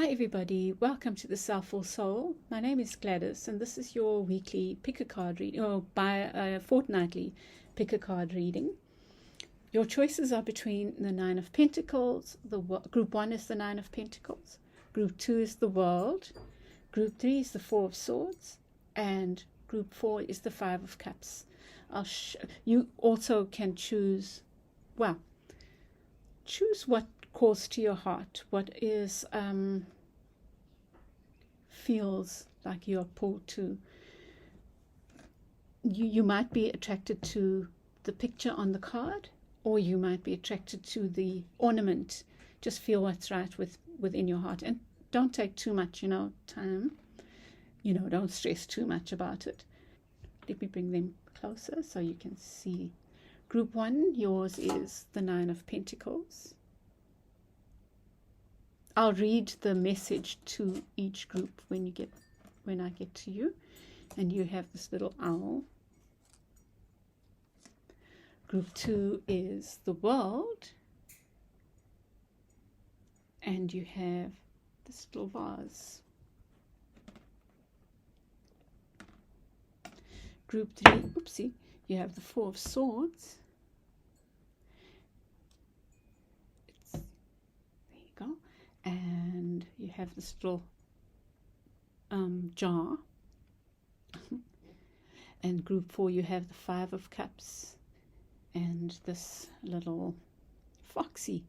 Hi everybody, welcome to the Soulful Soul. My name is Gladys and this is your weekly pick a card reading, or fortnightly pick a card reading. Your choices are between the Nine of Pentacles, Group 1 is the Nine of Pentacles, Group 2 is the World, Group 3 is the Four of Swords, and Group 4 is the Five of Cups. You also can choose what calls to your heart, what is feels like you're pulled to. You might be attracted to the picture on the card, or you might be attracted to the ornament. Just feel what's right within your heart, and don't take too much time. Don't stress too much about it. Let me bring them closer so you can see. Group 1, yours is the Nine of Pentacles. I'll read the message to each group when I get to you. And you have this little owl. Group 2 is the World. And you have this little vase. Group 3, you have the Four of Swords. There you go. And you have this little jar. And group 4, you have the Five of Cups and this little Foxy.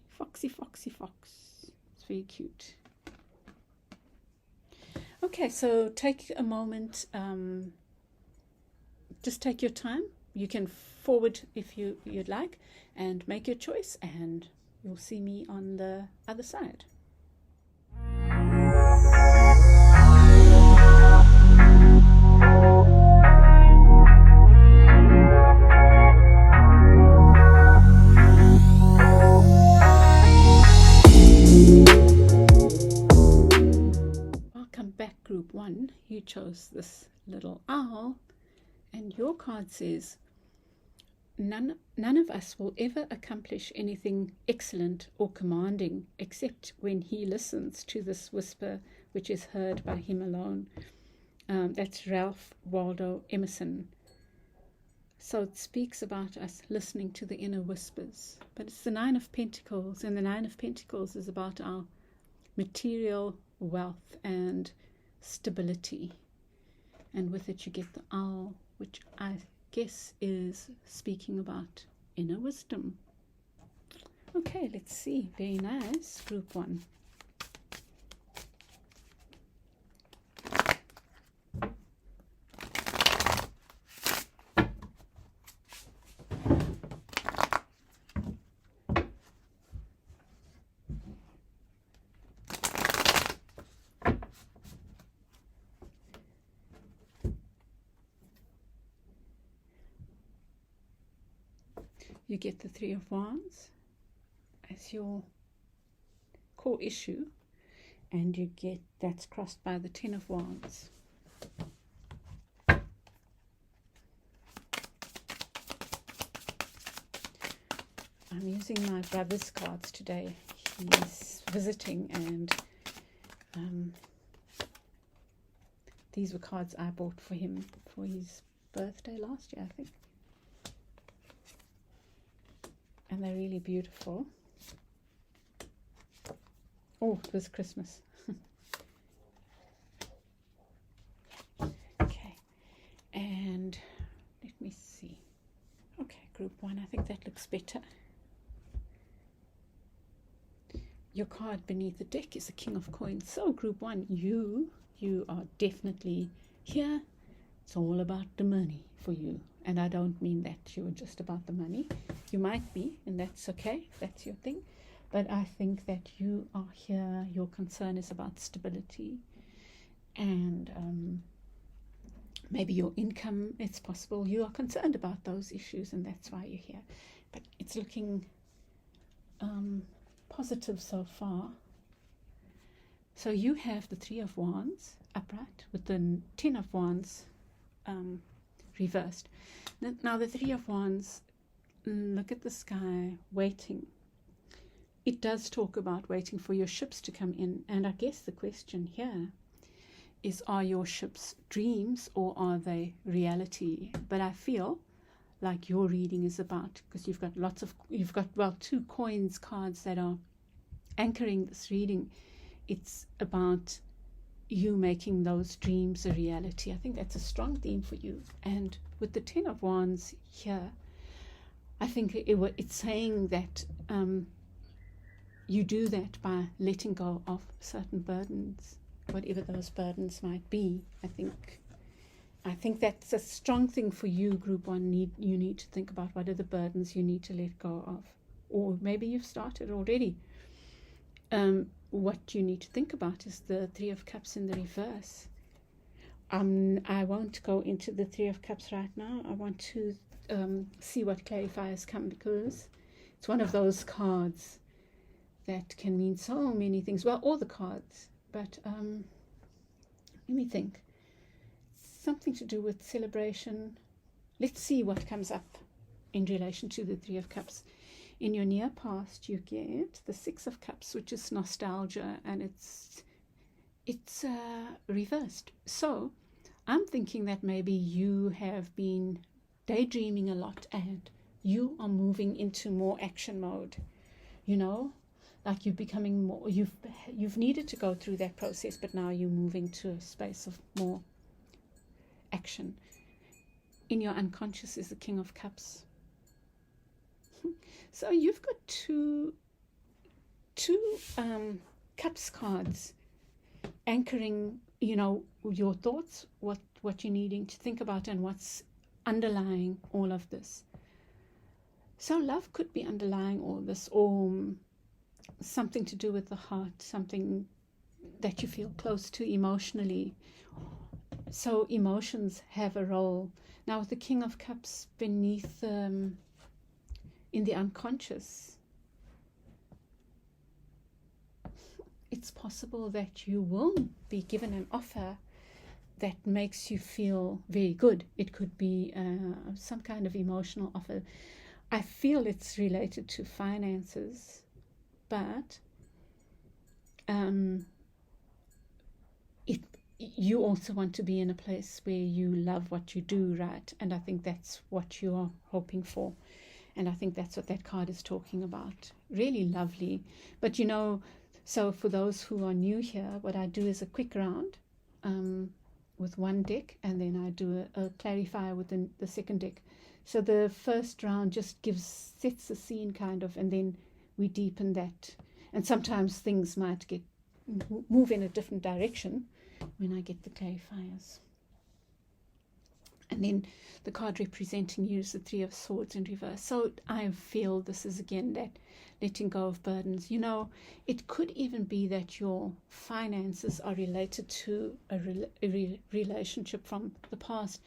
Foxy. It's very cute. Okay, so take a moment. Just take your time. You can forward if you'd like and make your choice, and you'll see me on the other side. Welcome back, Group 1. You chose this little owl, and your card says, None of us will ever accomplish anything excellent or commanding except when he listens to this whisper which is heard by him alone. That's Ralph Waldo Emerson. So it speaks about us listening to the inner whispers. But it's the Nine of Pentacles, and the Nine of Pentacles is about our material wealth and stability. And with it you get the owl, which I guess is speaking about inner wisdom. Okay, let's see. Very nice, Group 1. You get the Three of Wands as your core issue, and you get that's crossed by the Ten of Wands. I'm using my brother's cards today. He's visiting, and these were cards I bought for him for his birthday last year, I think. And they're really beautiful. Oh, it was Christmas. Okay, and let me see. Okay, Group 1, I think that looks better. Your card beneath the deck is a King of Coins. So Group 1, you are definitely here. It's all about the money for you. And I don't mean that you're just about the money. You might be, and that's okay, if that's your thing. But I think that you are here, your concern is about stability. And maybe your income, it's possible you are concerned about those issues, and that's why you're here. But it's looking positive so far. So you have the Three of Wands upright with the Ten of Wands reversed. Now the Three of Wands, look at the sky, waiting. it does talk about waiting for your ships to come in. And I guess the question here is, are your ships dreams or are they reality? But I feel like your reading is about, because you've got well, 2 coins cards that are anchoring this reading. It's about you making those dreams a reality. I think that's a strong theme for you. And with the 10 of Wands here, I think it's saying that you do that by letting go of certain burdens, whatever those burdens might be. I think that's a strong thing for you, Group 1. You need to think about what are the burdens you need to let go of. Or maybe you've started already. What you need to think about is the 3 of Cups in the reverse. I won't go into the 3 of Cups right now. I want to see what clarifiers come, because it's one of those cards that can mean so many things. Well, all the cards, but let me think. Something to do with celebration. Let's see what comes up in relation to the 3 of Cups. In your near past, you get the 6 of Cups, which is nostalgia, and it's reversed. So I'm thinking that maybe you have been daydreaming a lot and you are moving into more action mode. Like you're becoming more, you've needed to go through that process, but now you're moving to a space of more action. In your unconscious is the King of Cups. So you've got two Cups cards anchoring, your thoughts, what you're needing to think about and what's underlying all of this. So love could be underlying all this, or something to do with the heart, something that you feel close to emotionally. So emotions have a role. Now with the King of Cups beneath, in the unconscious, it's possible that you will be given an offer that makes you feel very good. It could be some kind of emotional offer. I feel it's related to finances, but you also want to be in a place where you love what you do, right? And I think that's what you are hoping for. And I think that's what that card is talking about. Really lovely. But so for those who are new here, what I do is a quick round with one deck, and then I do a clarifier with the second deck. So the first round just sets the scene kind of, and then we deepen that. And sometimes things might move in a different direction when I get the clarifiers. And then the card representing you is the 3 of Swords in reverse. So I feel this is again that letting go of burdens. It could even be that your finances are related to a relationship from the past.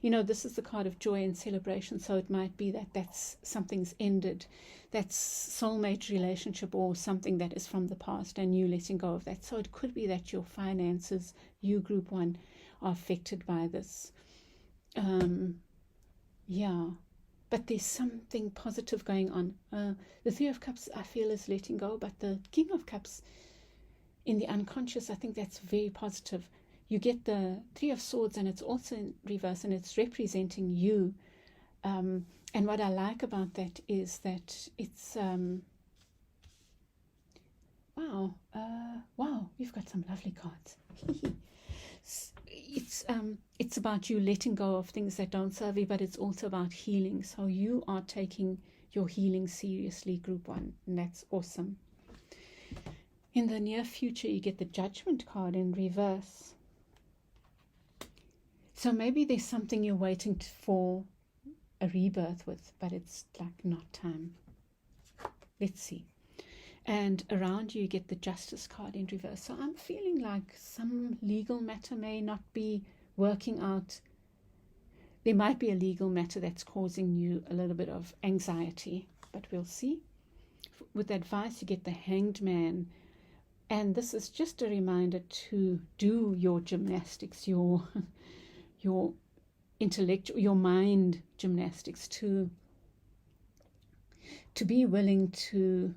This is the card of joy and celebration. So it might be that something's ended. That's soulmate relationship or something that is from the past and you letting go of that. So it could be that your finances, you Group 1, are affected by this. But there's something positive going on. The 3 of Cups, I feel, is letting go, but the King of Cups in the unconscious, I think that's very positive. You get the 3 of Swords, and it's also in reverse, and it's representing you. And what I like about that is that it's wow, you've got some lovely cards. It's about you letting go of things that don't serve you, but it's also about healing. So you are taking your healing seriously, Group 1, and that's awesome. In the near future, you get the Judgment card in reverse. So maybe there's something you're waiting for a rebirth with, but it's like not time. Let's see. And around you get the Justice card in reverse. So I'm feeling like some legal matter may not be working out. There might be a legal matter that's causing you a little bit of anxiety, but we'll see. With advice, you get the Hanged Man. And this is just a reminder to do your gymnastics, your intellectual, your mind gymnastics, to be willing to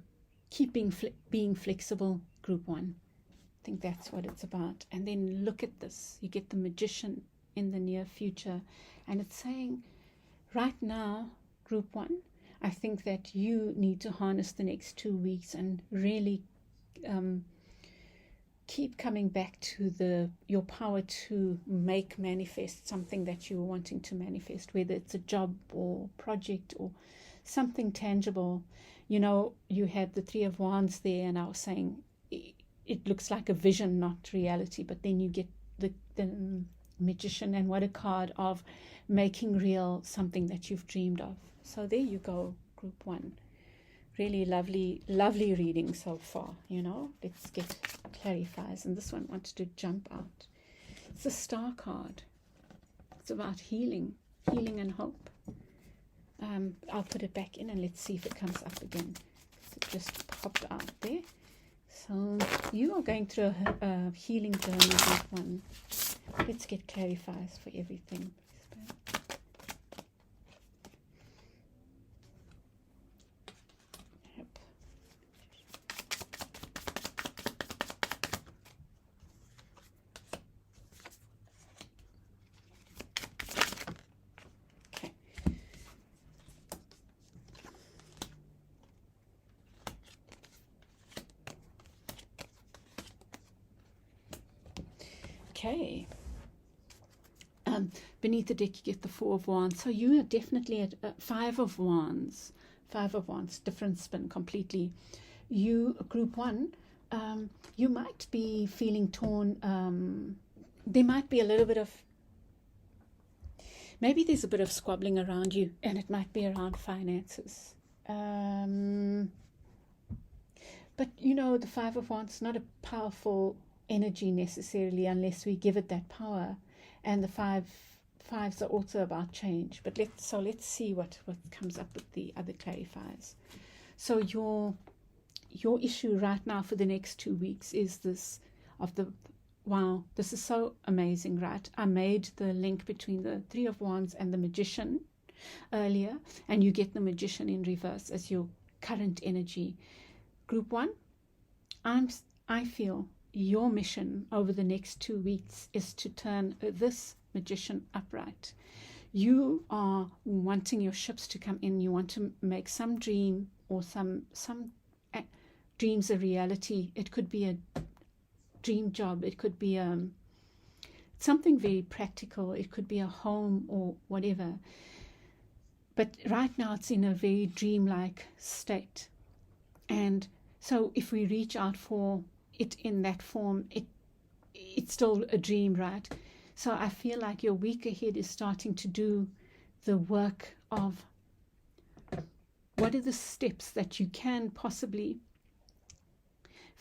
keep being flexible, group 1. I think that's what it's about. And then look at this. You get the Magician in the near future. And it's saying, right now, group 1, I think that you need to harness the next 2 weeks and really keep coming back to your power to manifest something that you're wanting to manifest, whether it's a job or project or something tangible. You know, you had the Three of Wands there, and I was saying it looks like a vision, not reality, but then you get the Magician, and what a card of making real something that you've dreamed of. So there you go, group 1. Really lovely reading so far, you know. Let's get clarifiers. And this one wants to jump out. It's a Star card. It's about healing and hope. I'll put it back in and let's see if it comes up again. It just popped out there. So you are going through a healing journey, group 1. Let's get clarifiers for everything. Okay. Beneath the deck, you get the Four of Wands. So you are definitely at Five of Wands. Five of Wands, different spin completely. You, group 1, you might be feeling torn. There might be a little bit of, maybe there's a bit of squabbling around you, and it might be around finances. But you know, the Five of Wands is not a powerful energy necessarily unless we give it that power, and the fives are also about change. But let's see what comes up with the other clarifiers. So your issue right now for the next 2 weeks is this of the, wow, this is so amazing, right? I made the link between the Three of Wands and the Magician earlier, and you get the Magician in reverse as your current energy. Group 1, I feel your mission over the next 2 weeks is to turn this Magician upright. You are wanting your ships to come in. You want to make some dream or some dreams a reality. It could be a dream job. It could be something very practical. It could be a home or whatever. But right now it's in a very dreamlike state. And so if we reach out for it in that form, it's still a dream, right? So I feel like your week ahead is starting to do the work of what are the steps that you can possibly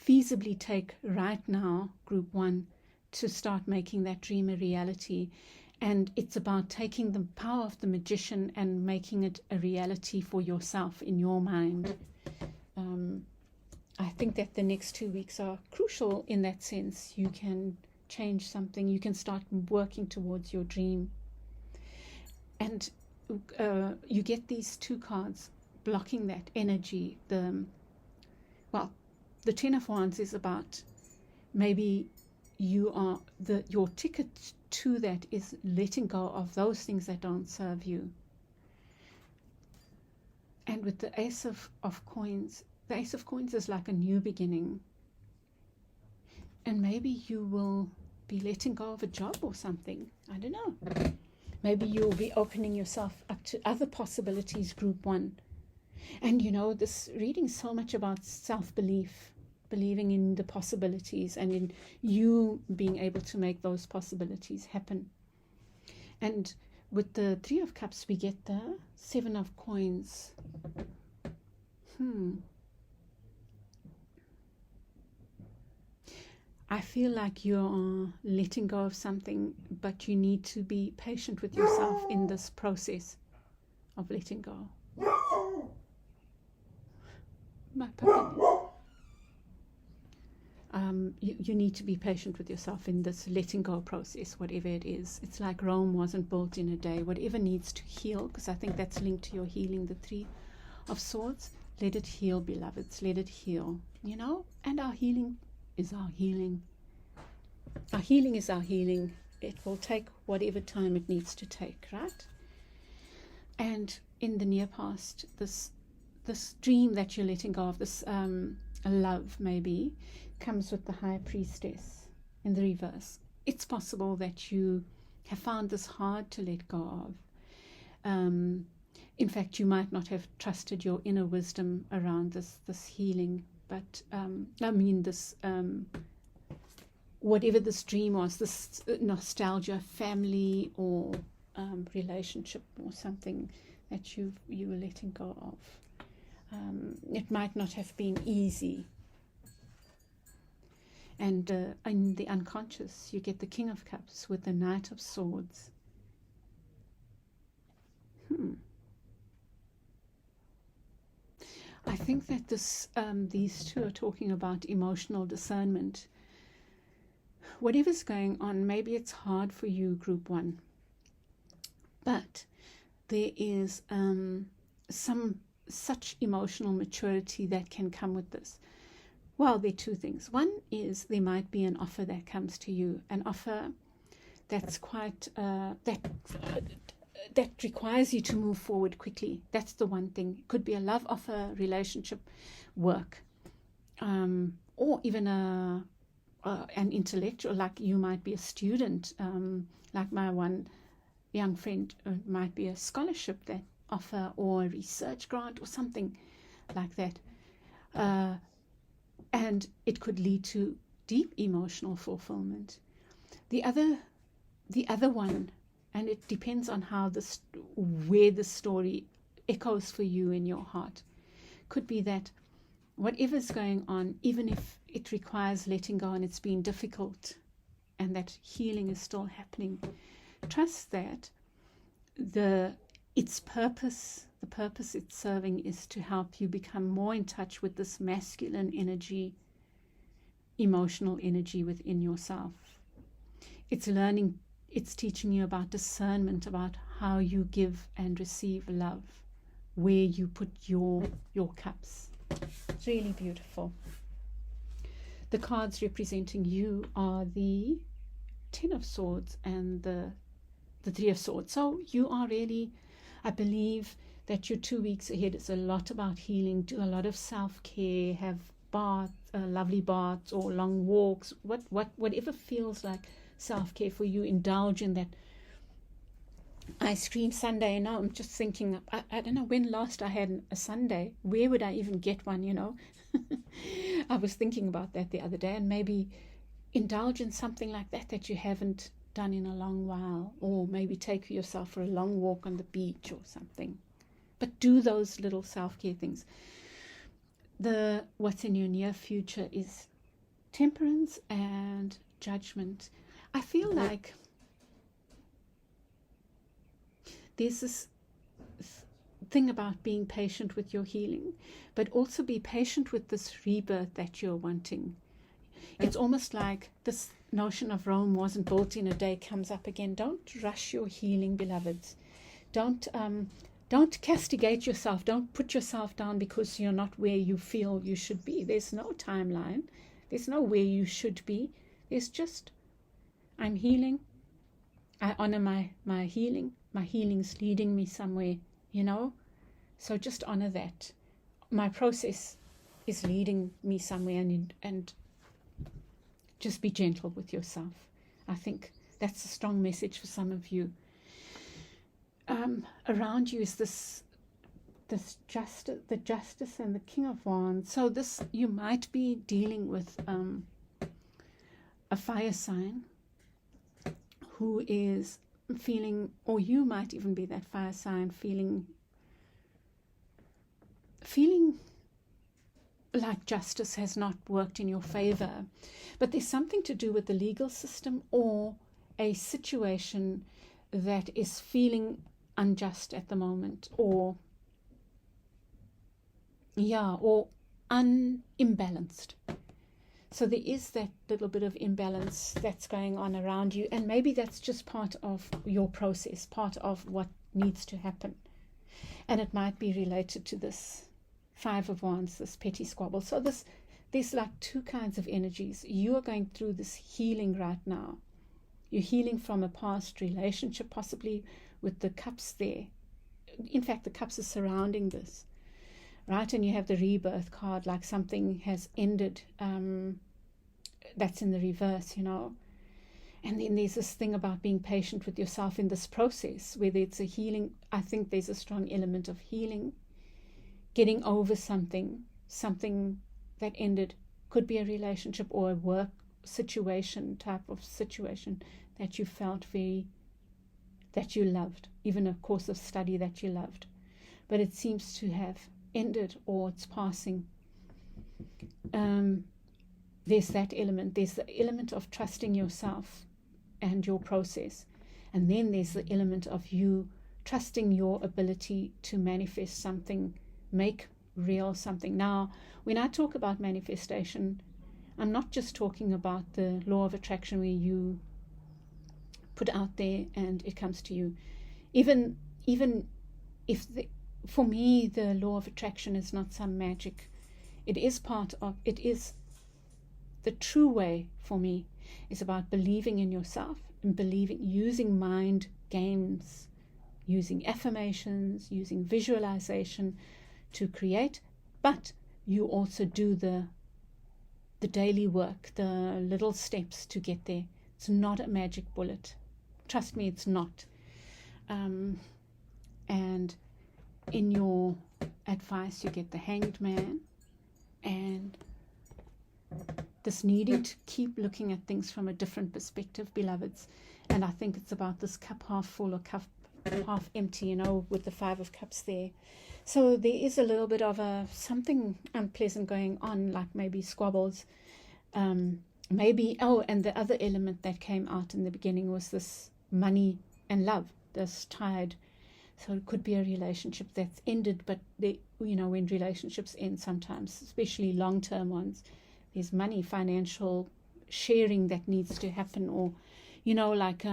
feasibly take right now, group 1, to start making that dream a reality. And it's about taking the power of the Magician and making it a reality for yourself in your mind. I think that the next 2 weeks are crucial in that sense. You can change something. You can start working towards your dream. And you get these 2 cards blocking that energy. The Ten of Wands is about maybe your ticket to that is letting go of those things that don't serve you. And with the Ace of Coins, the Ace of Coins is like a new beginning. And maybe you will be letting go of a job or something. I don't know. Maybe you'll be opening yourself up to other possibilities, group 1. And you know, this reading is so much about self-belief, believing in the possibilities and in you being able to make those possibilities happen. And with the Three of Cups, we get the Seven of Coins. I feel like you're letting go of something, but you need to be patient with yourself in this process of letting go. My puppy. You need to be patient with yourself in this letting go process, whatever it is. It's like Rome wasn't built in a day. Whatever needs to heal, because I think that's linked to your healing, the Three of Swords. Let it heal, beloveds. Let it heal, you know. And our healing is our healing. Our healing is our healing. It will take whatever time it needs to take, right? And in the near past, this dream that you're letting go of, this love maybe, comes with the High Priestess in the reverse. It's possible that you have found this hard to let go of. In fact, you might not have trusted your inner wisdom around this healing, but this whatever this dream was, this nostalgia, family or relationship or something that you were letting go of. It might not have been easy. And in the unconscious, you get the King of Cups with the Knight of Swords. I think that these two are talking about emotional discernment. Whatever's going on, maybe it's hard for you, Group 1, but there is some such emotional maturity that can come with this. Well, there are two things. One is there might be an offer that comes to you, an offer that's quite that requires you to move forward quickly. That's the one thing. It could be a love offer, relationship, work, or even an intellectual, like you might be a student, like my one young friend might be a scholarship that offer, or a research grant or something like that. And it could lead to deep emotional fulfillment. The other one, and it depends on where the story echoes for you in your heart, could be that whatever's going on, even if it requires letting go and it's been difficult and that healing is still happening, trust that the purpose it's serving is to help you become more in touch with this masculine energy, emotional energy within yourself. It's teaching you about discernment, about how you give and receive love, where you put your cups. It's really beautiful. The cards representing you are the Ten of Swords and the Three of Swords. So you are really, I believe that your 2 weeks ahead is a lot about healing. Do a lot of self-care, have lovely baths or long walks, whatever feels like self-care for you. Indulge in that ice cream sundae. Now I'm just thinking, I don't know when last I had a sundae. Where would I even get one, you know? I was thinking about that the other day, and maybe indulge in something like that you haven't done in a long while, or maybe take yourself for a long walk on the beach or something. But do those little self-care things. What's in your near future is Temperance and Judgment. I feel like there's this thing about being patient with your healing, but also be patient with this rebirth that you're wanting. It's almost like this notion of Rome wasn't built in a day comes up again. Don't rush your healing, beloveds. Don't castigate yourself. Don't put yourself down because you're not where you feel you should be. There's no timeline. There's no where you should be. There's just, I'm healing. I honor my healing. My healing's leading me somewhere, you know. So just honor that. My process is leading me somewhere, and just be gentle with yourself. I think that's a strong message for some of you. Around you is the Justice and the King of Wands. So this, you might be dealing with a fire sign who is feeling, or you might even be that fire sign feeling like justice has not worked in your favor. But there's something to do with the legal system, or a situation that is feeling unjust at the moment, or unimbalanced. So there is that little bit of imbalance that's going on around you, and maybe that's just part of your process, part of what needs to happen. And it might be related to this Five of Wands, this petty squabble. So there's like two kinds of energies. You are going through this healing right now. You're healing from a past relationship, possibly with the cups there. In fact, the cups are surrounding this, right? And you have the rebirth card, like something has ended. That's in the reverse, you know. And then there's this thing about being patient with yourself in this process, whether it's a healing. I think there's a strong element of healing, getting over something that ended. Could be a relationship or a work situation, type of situation that you felt that you loved, even a course of study that you loved, but it seems to have ended or it's passing. There's that element. There's the element of trusting yourself and your process, and then there's the element of you trusting your ability to manifest something, make real something. Now, when I talk about manifestation, I'm not just talking about the law of attraction where you put out there and it comes to you. Even if for me the law of attraction is not some magic, it is the true way for me is about believing in yourself and using mind games, using affirmations, using visualization to create, but you also do the daily work, the little steps to get there. It's not a magic bullet. Trust me, it's not. And in your advice, you get the Hanged Man and this needing to keep looking at things from a different perspective, beloveds. And I think it's about this cup half full or cup half empty, you know, with the Five of Cups there. So there is a little bit of something unpleasant going on, like maybe squabbles. And the other element that came out in the beginning was this money and love, this tied. So it could be a relationship that's ended, but when relationships end sometimes, especially long-term ones, there's money, financial sharing that needs to happen, or, like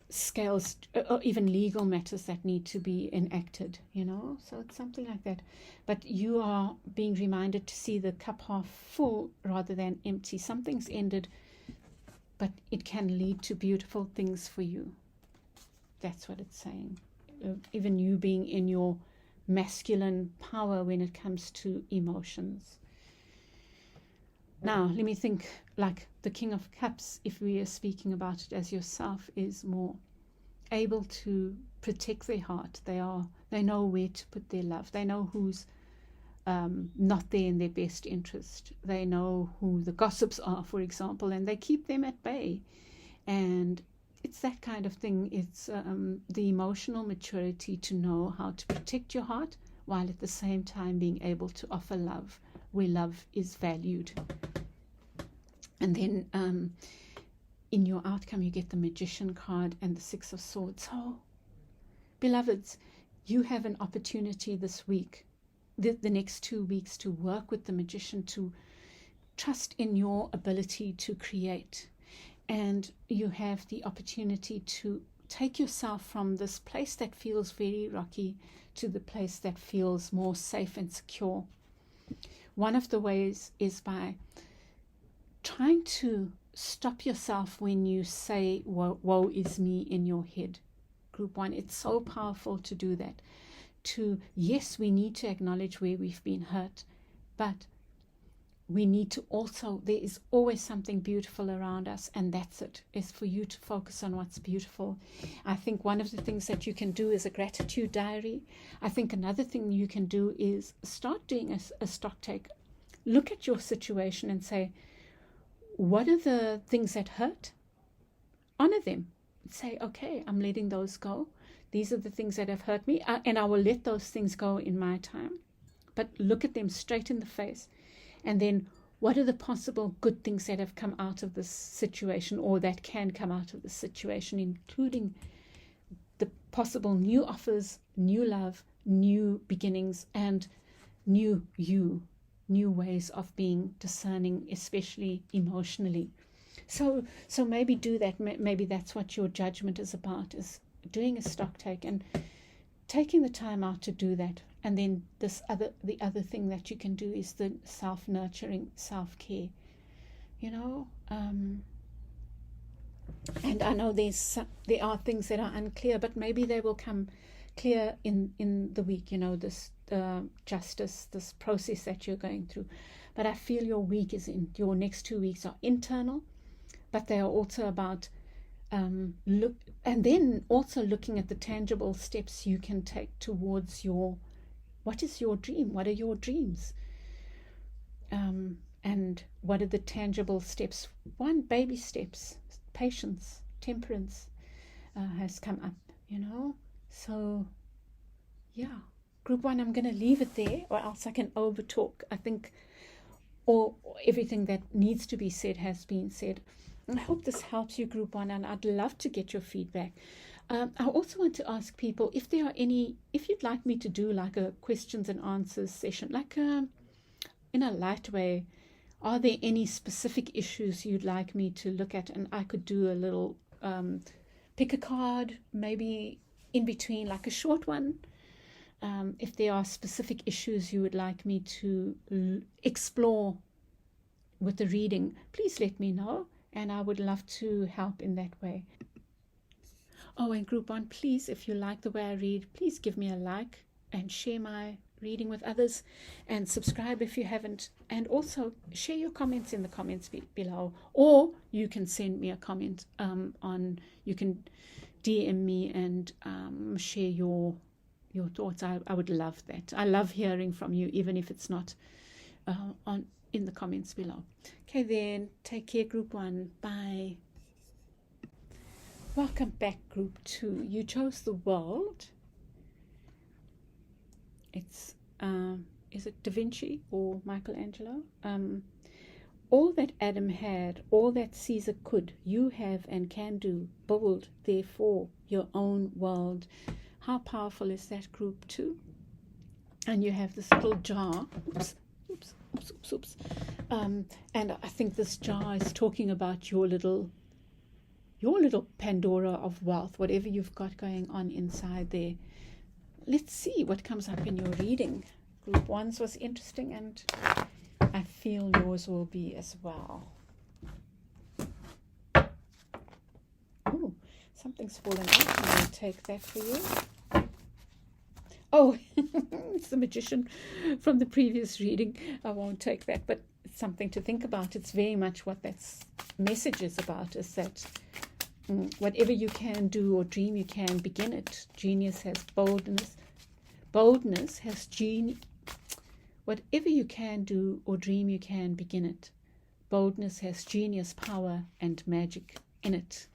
scales, or even legal matters that need to be enacted, so it's something like that. But you are being reminded to see the cup half full rather than empty. Something's ended, but it can lead to beautiful things for you. That's what it's saying. Even you being in your masculine power when it comes to emotions. Now, let me think, like the King of Cups, if we are speaking about it as yourself, is more able to protect their heart. They know where to put their love. They know who's not there in their best interest. They know who the gossips are, for example, and they keep them at bay. And it's that kind of thing. It's the emotional maturity to know how to protect your heart while at the same time being able to offer love where love is valued. And then in your outcome, you get the Magician card and the Six of Swords. So, beloveds, you have an opportunity this week, the next 2 weeks, to work with the Magician, to trust in your ability to create. And you have the opportunity to take yourself from this place that feels very rocky to the place that feels more safe and secure. One of the ways is by trying to stop yourself when you say, woe is me, in your head. Group 1, it's so powerful to do that. Yes, we need to acknowledge where we've been hurt, but we need to also, there is always something beautiful around us, and that's it, is for you to focus on what's beautiful. I think one of the things that you can do is a gratitude diary. I think another thing you can do is start doing a stock take. Look at your situation and say, what are the things that hurt? Honor them. Say, okay, I'm letting those go. These are the things that have hurt me, and I will let those things go in my time. But look at them straight in the face. And then what are the possible good things that have come out of this situation, or that can come out of this situation, including the possible new offers, new love, new beginnings, and new ways of being discerning, especially emotionally. So maybe do that. Maybe that's what your judgment is about, is doing a stock take and taking the time out to do that. And then the other thing that you can do is the self-nurturing, self-care, you know. And I know there are things that are unclear, but maybe they will come clear in the week, you know, this justice, this process that you're going through. But I feel your next 2 weeks are internal, but they are also about and then also looking at the tangible steps you can take towards what is your dream? What are your dreams? And what are the tangible steps? One, baby steps, patience, temperance has come up, you know. So, yeah, group 1, I'm going to leave it there, or else I can over talk. I think everything that needs to be said has been said. I hope this helps you, group 1, and I'd love to get your feedback. I also want to ask people if you'd like me to do like a questions and answers session, like in a light way. Are there any specific issues you'd like me to look at? And I could do a little pick a card, maybe in between, like a short one. If there are specific issues you would like me to explore with the reading, please let me know, and I would love to help in that way. Oh, and group 1, please, if you like the way I read, please give me a like and share my reading with others, and subscribe if you haven't, and also share your comments in the comments below, or you can send me a comment you can DM me and share your thoughts. I would love that. I love hearing from you, even if it's not in the comments below. Okay, then, take care, group 1. Bye. Welcome back, group 2. You chose the world. It's is it Da Vinci or Michelangelo? All that Adam had, all that Caesar could, you have and can do. Build, therefore, your own world. How powerful is that, group 2? And you have this little jar. Oops. And I think this jar is talking about your little Pandora of wealth, whatever you've got going on inside there. Let's see what comes up in your reading. Group 1's was interesting, and I feel yours will be as well. Oh, something's fallen out. I'm going to take that for you. Oh, it's the magician from the previous reading. I won't take that, but it's something to think about. It's very much what that message is about, is that whatever you can do or dream, you can begin it. Genius has boldness. Boldness has genius. Whatever you can do or dream, you can begin it. Boldness has genius, power, and magic in it.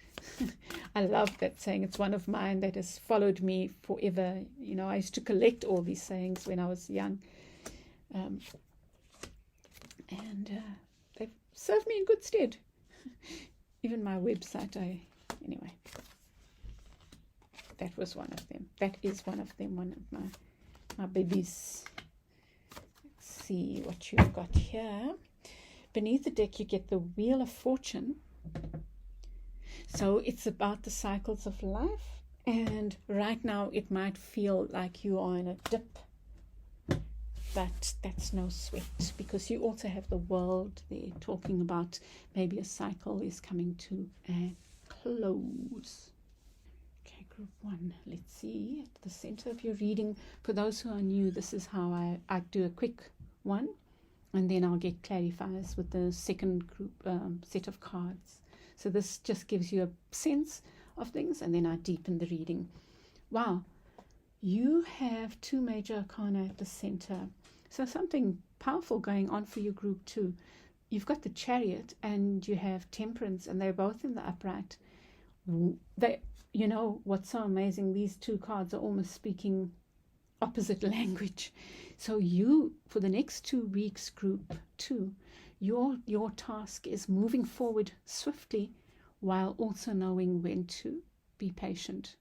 I love that saying. It's one of mine that has followed me forever. You know, I used to collect all these sayings when I was young. And they've served me in good stead. Even my website, anyway. That was one of them. That is one of them, one of my babies. Let's see what you've got here. Beneath the deck, you get the Wheel of Fortune. So it's about the cycles of life. And right now, it might feel like you are in a dip. But that's no sweat, because you also have the world there talking about maybe a cycle is coming to a close. Okay, group 1, let's see. At the center of your reading, for those who are new, this is how I do a quick one, and then I'll get clarifiers with the second group set of cards. So this just gives you a sense of things, and then I deepen the reading. Wow, you have 2 major arcana at the center. So something powerful going on for you, group 2. You've got the Chariot and you have Temperance, and they're both in the upright. You know what's so amazing? These 2 cards are almost speaking opposite language. So you, for the next 2 weeks, group 2, your task is moving forward swiftly while also knowing when to be patient.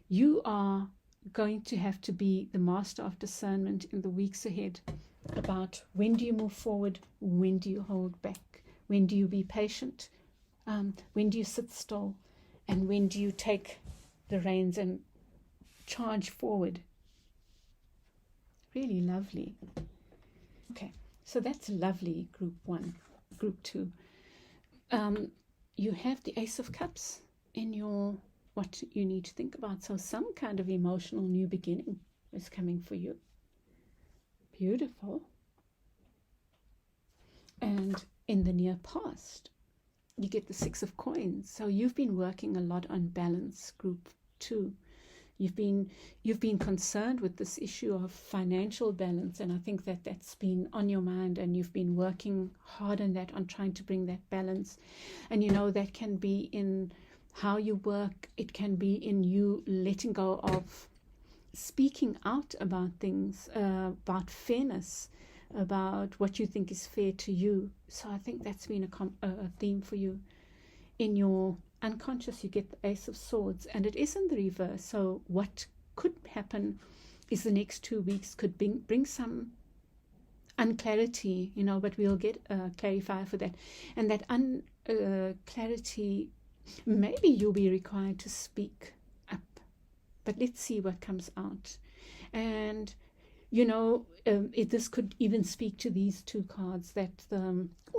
You are going to have to be the master of discernment in the weeks ahead about when do you move forward, when do you hold back, when do you be patient, when do you sit still, and when do you take the reins and charge forward. Really lovely. Okay, so that's lovely, group 1. Group 2. You have the Ace of Cups in your what you need to think about. So some kind of emotional new beginning is coming for you. Beautiful. And in the near past, you get the 6 of Coins. So you've been working a lot on balance, group 2. You've been concerned with this issue of financial balance, and I think that that's been on your mind, and you've been working hard on that, on trying to bring that balance. And you know, that can be in how you work. It can be in you letting go of speaking out about things, about fairness, about what you think is fair to you. So I think that's been a theme for you. In your unconscious, you get the Ace of Swords, and it is in the reverse. So what could happen is the next 2 weeks could bring some unclarity, you know, but we'll get a clarifier for that. And that clarity, maybe you'll be required to speak up, but let's see what comes out. And you know, this could even speak to these 2 cards that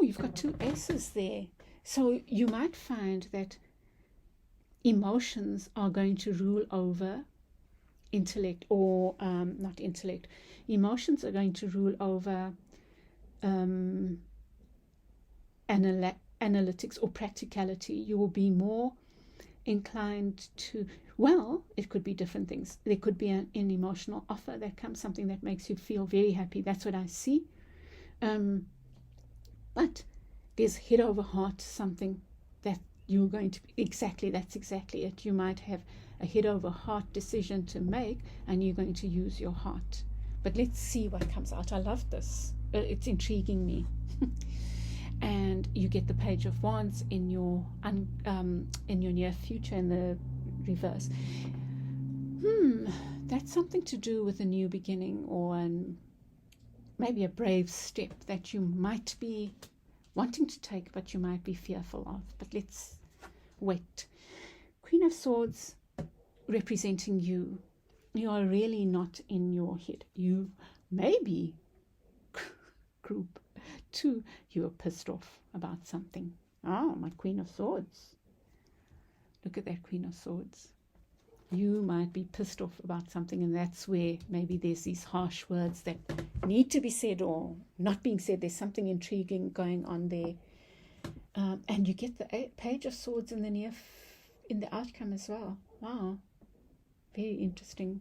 you've got 2 aces there. So you might find that emotions are going to rule over intellect, or not intellect. Emotions are going to rule over analytics or practicality. You will be more inclined to, well, it could be different things. There could be an emotional offer that comes, something that makes you feel very happy. That's what I see. But there's head over heart something that you're going to, that's exactly it. You might have a head over heart decision to make, and you're going to use your heart. But let's see what comes out. I love this. It's intriguing me. And you get the Page of Wands in your near future in the reverse. That's something to do with a new beginning, or maybe a brave step that you might be wanting to take, but you might be fearful of. But let's wait. Queen of Swords representing you. You are really not in your head. You maybe group 2, you are pissed off about something. My Queen of Swords. Look at that Queen of Swords. You might be pissed off about something, and that's where maybe there's these harsh words that need to be said or not being said. There's something intriguing going on there. And you get the Page of Swords in the outcome as well. Wow. Very interesting.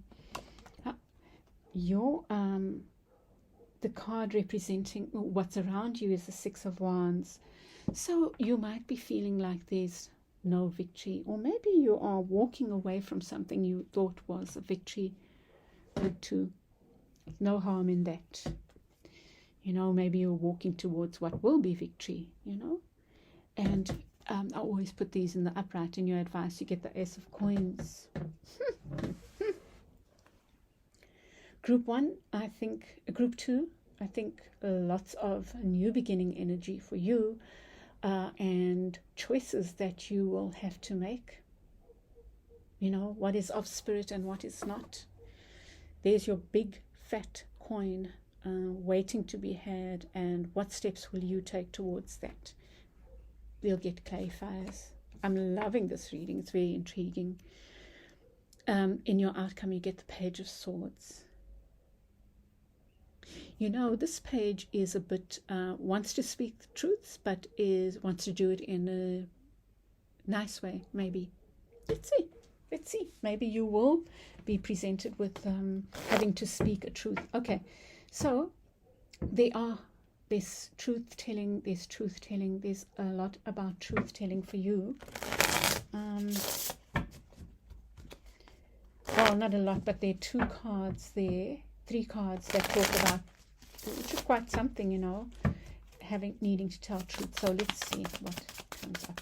The card representing what's around you is the 6 of Wands. So you might be feeling like there's no victory, or maybe you are walking away from something you thought was a victory. Too. No harm in that. You know, maybe you're walking towards what will be victory, you know. And I always put these in the upright in your advice. You get the Ace of Coins. Group 1, I think, Group 2, I think lots of new beginning energy for you, and choices that you will have to make. You know, what is of spirit and what is not. There's your big fat coin waiting to be had, and what steps will you take towards that? We'll get clarifiers. I'm loving this reading. It's very intriguing. In your outcome, you get the Page of Swords. You know, this page is a bit, wants to speak the truths, but wants to do it in a nice way, maybe. Let's see. Maybe you will be presented with having to speak a truth. Okay, so there's truth-telling, there's a lot about truth-telling for you. Well, not a lot, but there are 2 cards there, 3 cards that talk about, which is quite something, you know, needing to tell truth. So let's see what comes up.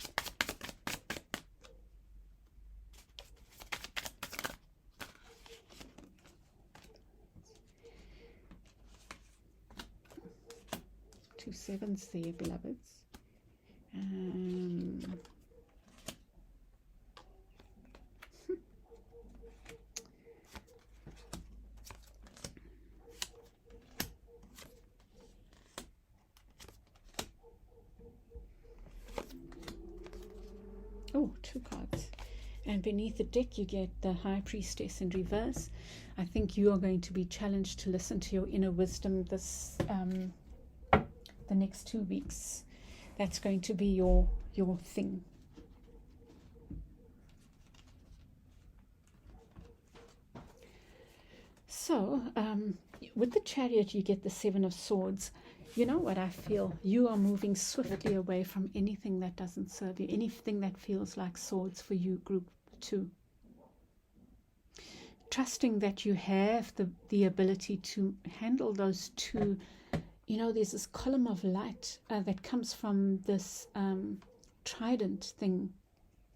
Two 7s there, beloveds. Oh, two cards. And beneath the deck, you get the High Priestess in reverse. I think you are going to be challenged to listen to your inner wisdom the next 2 weeks. That's going to be your thing. So, with the Chariot, you get the Seven of Swords. You know what I feel? You are moving swiftly away from anything that doesn't serve you, anything that feels like swords for you, group 2. Trusting that you have the ability to handle those two. You know, there's this column of light that comes from this trident thing.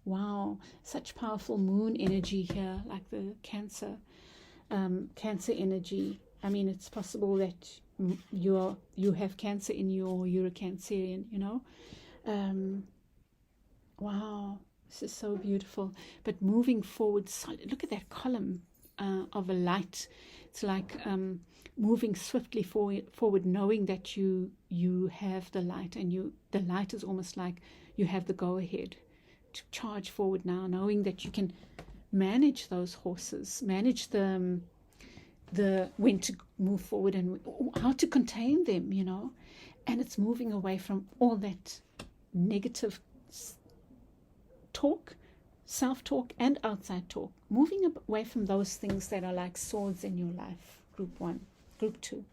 Wow, such powerful moon energy here, like the Cancer energy. I mean, it's possible that you have Cancer in you, or you're a Cancerian, you know. Wow, this is so beautiful. But moving forward, look at that column of a light. It's like moving swiftly forward, knowing that you have the light, and the light is almost like you have the go-ahead to charge forward now, knowing that you can manage those horses, manage the when to move forward and how to contain them, you know. And it's moving away from all that negative talk, self-talk and outside talk, moving away from those things that are like swords in your life, group 1, group 2.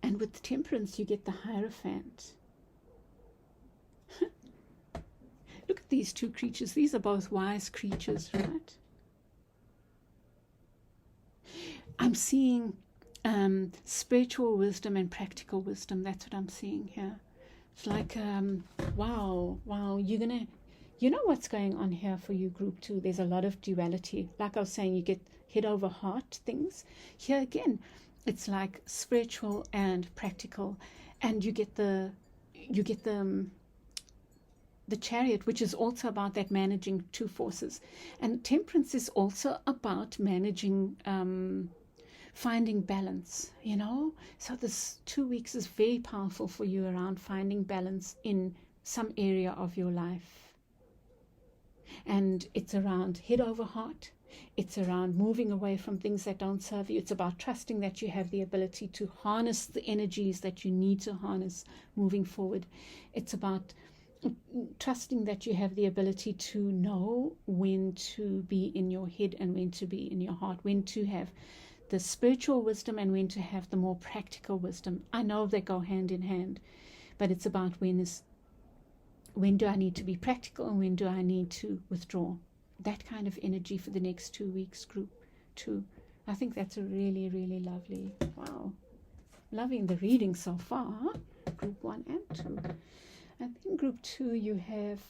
And with Temperance, you get the Hierophant. Look at these two creatures. These are both wise creatures, right? I'm seeing spiritual wisdom and practical wisdom. That's what I'm seeing here. It's like, wow, you know what's going on here for you, group 2. There's a lot of duality. Like I was saying, you get head over heart things. Here again, it's like spiritual and practical. And you get the Chariot, which is also about that managing two forces. And Temperance is also about managing, finding balance, you know. So this 2 weeks is very powerful for you around finding balance in some area of your life. And it's around head over heart. It's around moving away from things that don't serve you. It's about trusting that you have the ability to harness the energies that you need to harness moving forward. It's about trusting that you have the ability to know when to be in your head and when to be in your heart, when to have the spiritual wisdom and when to have the more practical wisdom. I know they go hand in hand, but it's about when do I need to be practical and when do I need to withdraw. That kind of energy for the next 2 weeks, group 2. I think that's a really, really lovely, wow. Loving the reading so far, group 1 and 2. And in group 2, you have,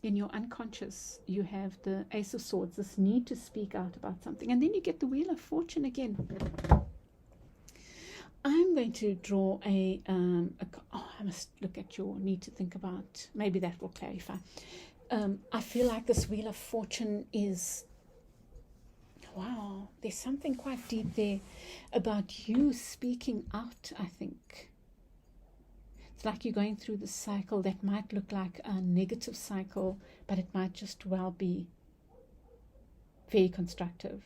in your unconscious, you have the Ace of Swords, this need to speak out about something. And then you get the Wheel of Fortune again. I'm going to draw I must look at your need to think about, maybe that will clarify. I feel like this Wheel of Fortune is, wow, there's something quite deep there about you speaking out, I think. It's like you're going through this cycle that might look like a negative cycle, but it might just well be very constructive.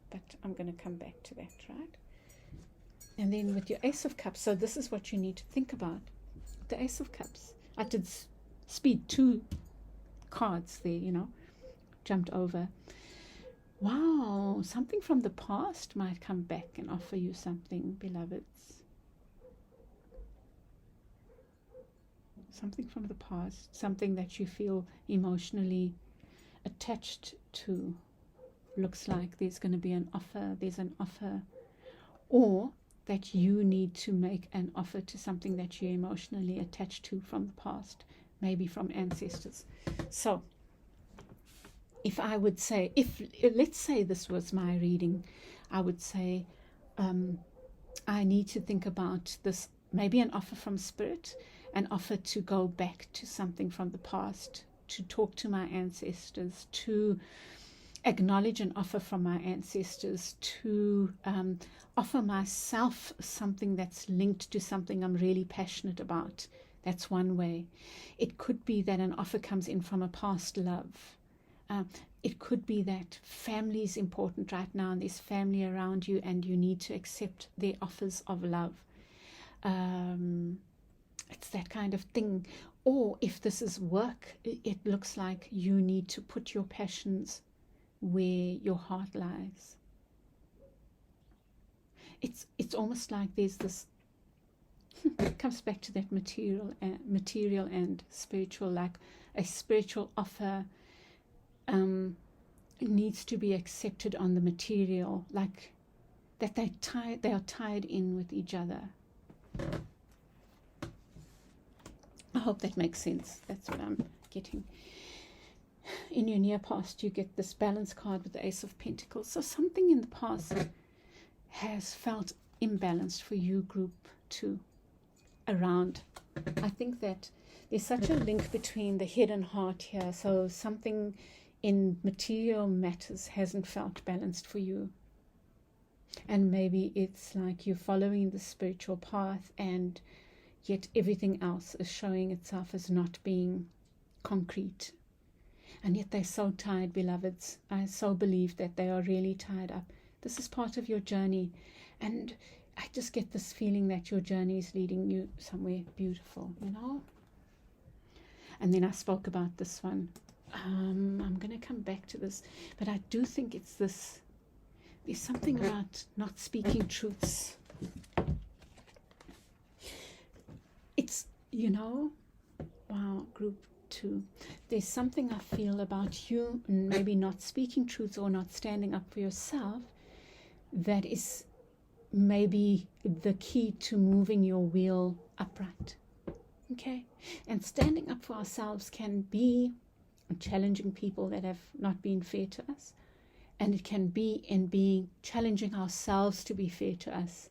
But I'm going to come back to that, right? And then with your Ace of Cups, so this is what you need to think about. The Ace of Cups. I did speed 2 cards there, you know, jumped over. Wow, something from the past might come back and offer you something, beloveds. Something from the past, something that you feel emotionally attached to. Looks like there's going to be an offer, there's an offer, or that you need to make an offer to something that you're emotionally attached to from the past, maybe from ancestors. So, if I would say, let's say this was my reading, I would say, I need to think about this, maybe an offer from Spirit, an offer to go back to something from the past, to talk to my ancestors, to acknowledge an offer from my ancestors, to offer myself something that's linked to something I'm really passionate about, That's one way. It could be that an offer comes in from a past love. It could be that family is important right now and there's family around you and you need to accept their offers of love. It's that kind of thing. Or if this is work, it looks like you need to put your passions where your heart lies. It's almost like there's this, it comes back to that material and spiritual, like a spiritual offer needs to be accepted on the material, like that they are tied in with each other. I hope that makes sense. That's what I'm getting. In your near past, you get this balance card with the Ace of Pentacles. So something in the past has felt imbalanced for you, group 2, around. I think that there's such a link between the head and heart here. So something in material matters hasn't felt balanced for you. And maybe it's like you're following the spiritual path and yet everything else is showing itself as not being concrete. And yet they're so tied, beloveds. I so believe that they are really tied up. This is part of your journey. And I just get this feeling that your journey is leading you somewhere beautiful, you know. And then I spoke about this one. I'm going to come back to this. But I do think it's this. There's something about not speaking truths. It's, you know, wow, group 2. There's something I feel about you maybe not speaking truths or not standing up for yourself that is maybe the key to moving your wheel upright. Okay? And standing up for ourselves can be challenging people that have not been fair to us. And it can be in being challenging ourselves to be fair to us.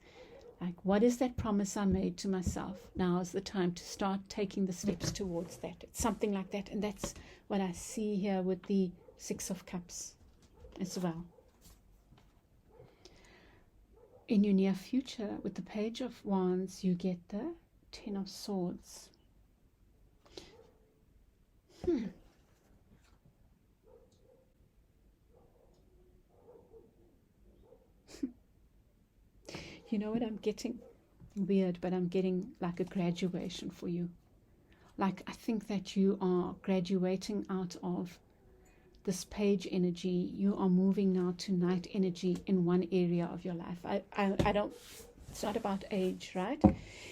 Like, what is that promise I made to myself? Now is the time to start taking the steps towards that. It's something like that. And that's what I see here with the 6 of Cups as well. In your near future, with the Page of Wands, you get the 10 of Swords. You know what I'm getting? Weird, but I'm getting like a graduation for you. Like, I think that you are graduating out of this page energy. You are moving now to Knight energy in one area of your life. I don't, it's not about age, right?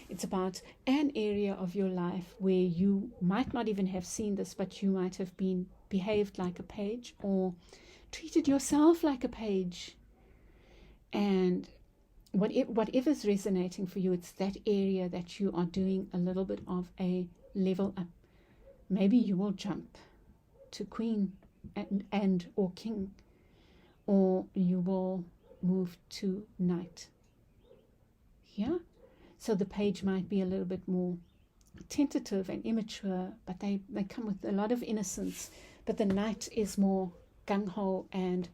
It's about an area of your life where you might not even have seen this, but you might have behaved like a page or treated yourself like a page. And whatever's resonating for you, it's that area that you are doing a little bit of a level up. Maybe you will jump to Queen and or King, or you will move to Knight. Yeah? So the page might be a little bit more tentative and immature, but they come with a lot of innocence. But the Knight is more gung-ho and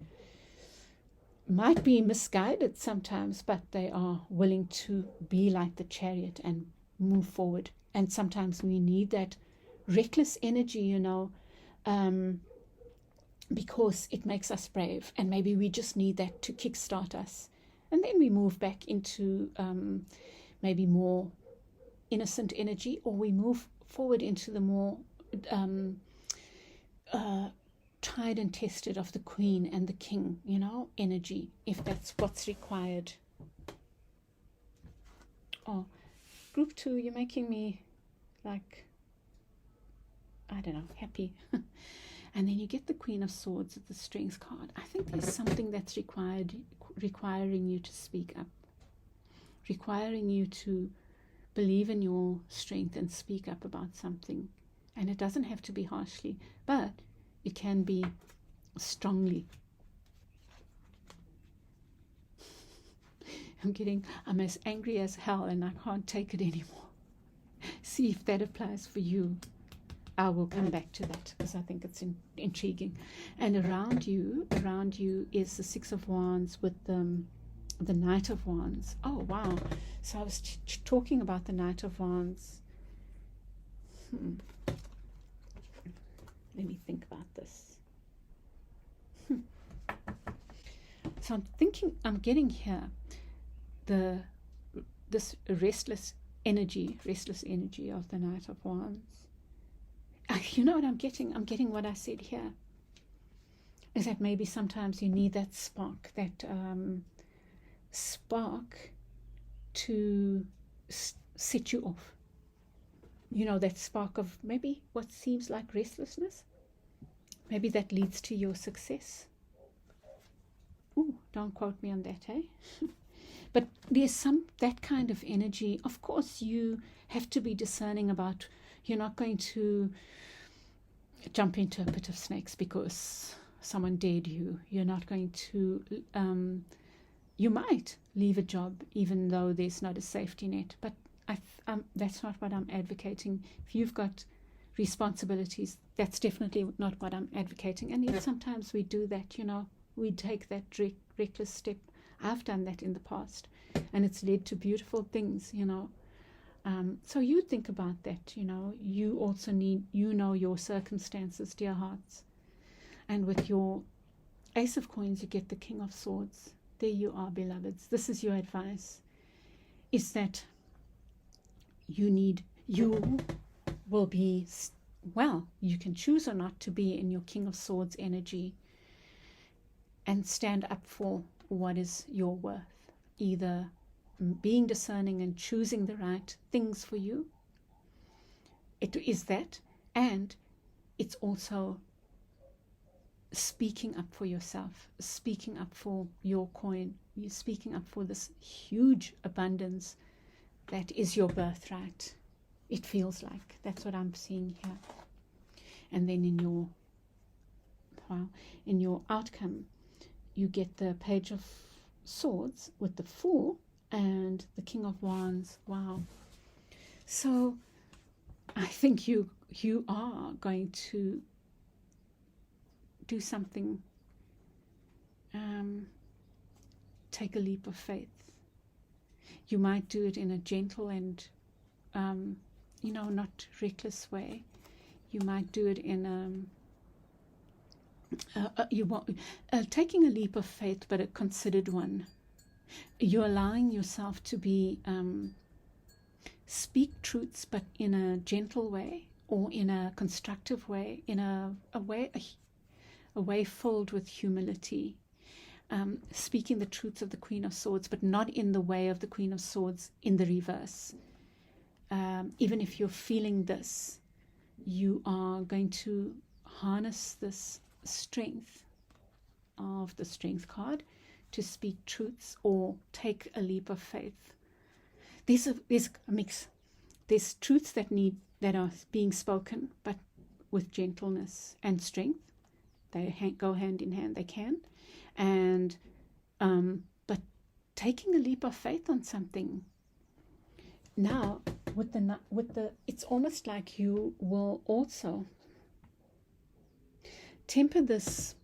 might be misguided sometimes, but they are willing to be like the Chariot and move forward. And sometimes we need that reckless energy, you know, because it makes us brave, and maybe we just need that to kickstart us. And then we move back into maybe more innocent energy, or we move forward into the more tried and tested of the Queen and the King, you know, energy, if that's what's required. Oh, group 2, you're making me like, I don't know, happy. And then you get the Queen of Swords at the Strength card. I think there's something that's requiring you to speak up, requiring you to believe in your strength and speak up about something. And it doesn't have to be harshly, but it can be strongly. I'm as angry as hell and I can't take it anymore. See if that applies for you. I will come back to that because I think it's intriguing. And around you is the 6 of Wands with the Knight of Wands. Oh, wow. So I was talking about the Knight of Wands Let me think about this. So I'm getting here this restless energy of the Knight of Wands. You know what I'm getting? I'm getting what I said here. Is that maybe sometimes you need that spark, to set you off. You know, that spark of maybe what seems like restlessness. Maybe that leads to your success. Ooh, don't quote me on that, eh? But there's that kind of energy. Of course, you have to be discerning about, you're not going to jump into a pit of snakes because someone dared you. You're not going to, you might leave a job even though there's not a safety net. But that's not what I'm advocating. If you've got responsibilities, that's definitely not what I'm advocating. And yet sometimes we do that, you know, we take that reckless step. I've done that in the past, and it's led to beautiful things, you know. So you think about that, you know. You also need, you know, your circumstances, dear hearts. And with your Ace of Coins, you get the King of Swords. There you are, beloveds. This is your advice, is that you will be, well, you can choose or not to be in your King of Swords energy and stand up for what is your worth, either being discerning and choosing the right things for you. It is that, and it's also speaking up for yourself, speaking up for your coin, you're speaking up for this huge abundance that is your birthright. It feels like that's what I'm seeing here. And then in your outcome, you get the Page of Swords with the Fool and the King of Wands. Wow. So I think you are going to do something, take a leap of faith. You might do it in a gentle and you know, not reckless way. You might do it in taking a leap of faith, but a considered one. You're allowing yourself to be speak truths, but in a gentle way, or in a constructive way, in a way filled with humility. Speaking the truths of the Queen of Swords, but not in the way of the Queen of Swords in the reverse. Even if you're feeling this, you are going to harness this strength of the Strength card to speak truths or take a leap of faith. There's a mix. There's truths that are being spoken, but with gentleness and strength. They go hand in hand. They can, and but taking a leap of faith on something. Now, with the, it's almost like you will also temper this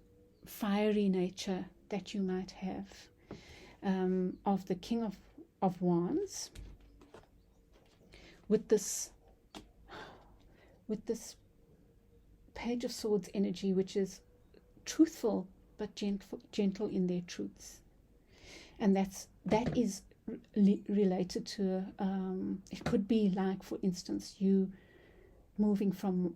fiery nature that you might have of the King of Wands with this Page of Swords energy, which is truthful but gentle in their truths. And that is related to it could be like, for instance, you moving from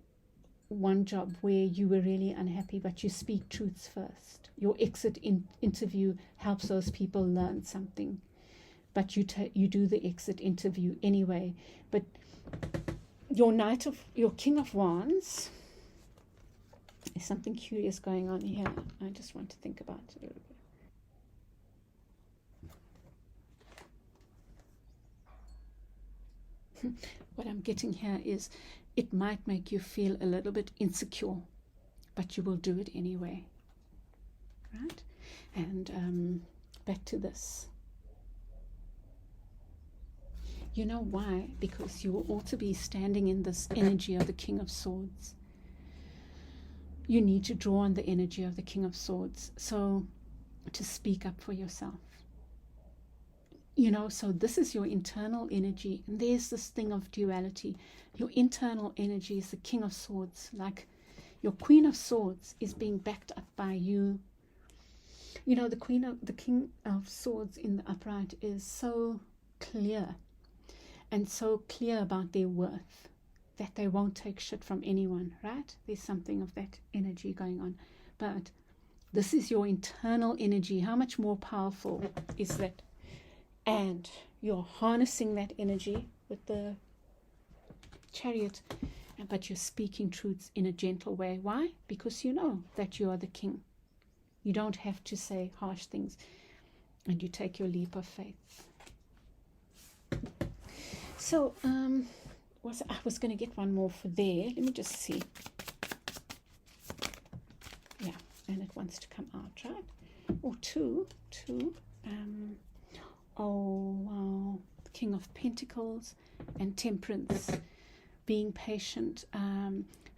one job where you were really unhappy, but you speak truths first. Your exit interview helps those people learn something, but you do the exit interview anyway. But your King of Wands, there's something curious going on here. I just want to think about it a little bit. What I'm getting here is it might make you feel a little bit insecure, but you will do it anyway, right? And back to this. You know why? Because you will also be standing in this energy of the King of Swords. You need to draw on the energy of the King of Swords. So to speak up for yourself. So this is your internal energy, and there's this thing of duality. Your internal energy is the King of Swords, like your Queen of Swords is being backed up by you. The King of Swords in the upright is so clear, and so clear about their worth, that they won't take shit from anyone, right? There's something of that energy going on. But this is your internal energy. How much more powerful is that? And you're harnessing that energy with the Chariot, but you're speaking truths in a gentle way. Why? Because you know that you are the king. You don't have to say harsh things, and you take your leap of faith. So I was going to get one more for there. Let me just see. Yeah, and it wants to come out, right? Or two. Oh, wow. The King of Pentacles and Temperance. Being patient,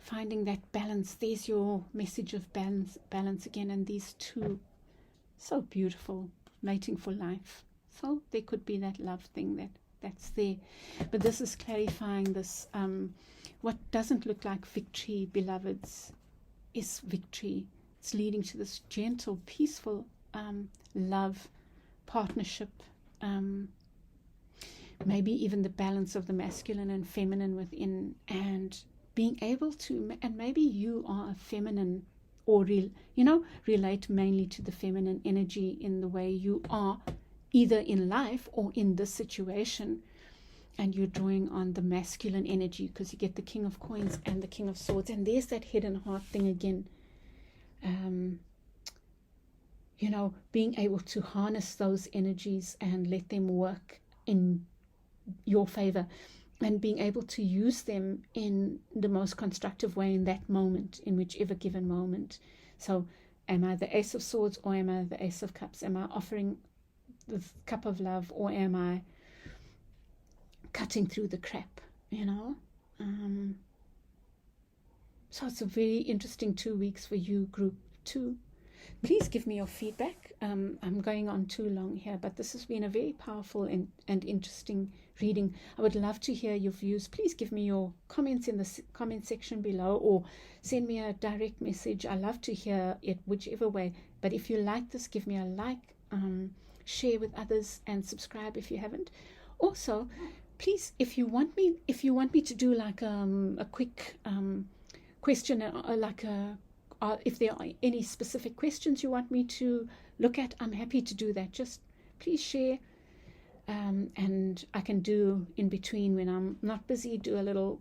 finding that balance. There's your message of balance again. And these two, so beautiful, mating for life. So there could be that love thing that's there. But this is clarifying this. What doesn't look like victory, beloveds, is victory. It's leading to this gentle, peaceful love, partnership, maybe even the balance of the masculine and feminine within, and being able to, and maybe you are a feminine, or relate mainly to the feminine energy in the way you are, either in life or in this situation, and you're drawing on the masculine energy because you get the King of Coins and the King of Swords, and there's that hidden heart thing again. Being able to harness those energies and let them work in your favor, and being able to use them in the most constructive way in that moment, in whichever given moment. So am I the Ace of Swords, or am I the Ace of Cups? Am I offering the cup of love, or am I cutting through the crap? So it's a very interesting 2 weeks for you, group 2. Please give me your feedback. I'm going on too long here, but this has been a very powerful and interesting reading. I would love to hear your views. Please give me your comments in the comment section below, or send me a direct message. I love to hear it whichever way. But if you like this, give me a like, share with others, and subscribe if you haven't. Also, please, if you want me to do like a quick question, if there are any specific questions you want me to look at, I'm happy to do that. Just please share, and I can do in between, when I'm not busy, do a little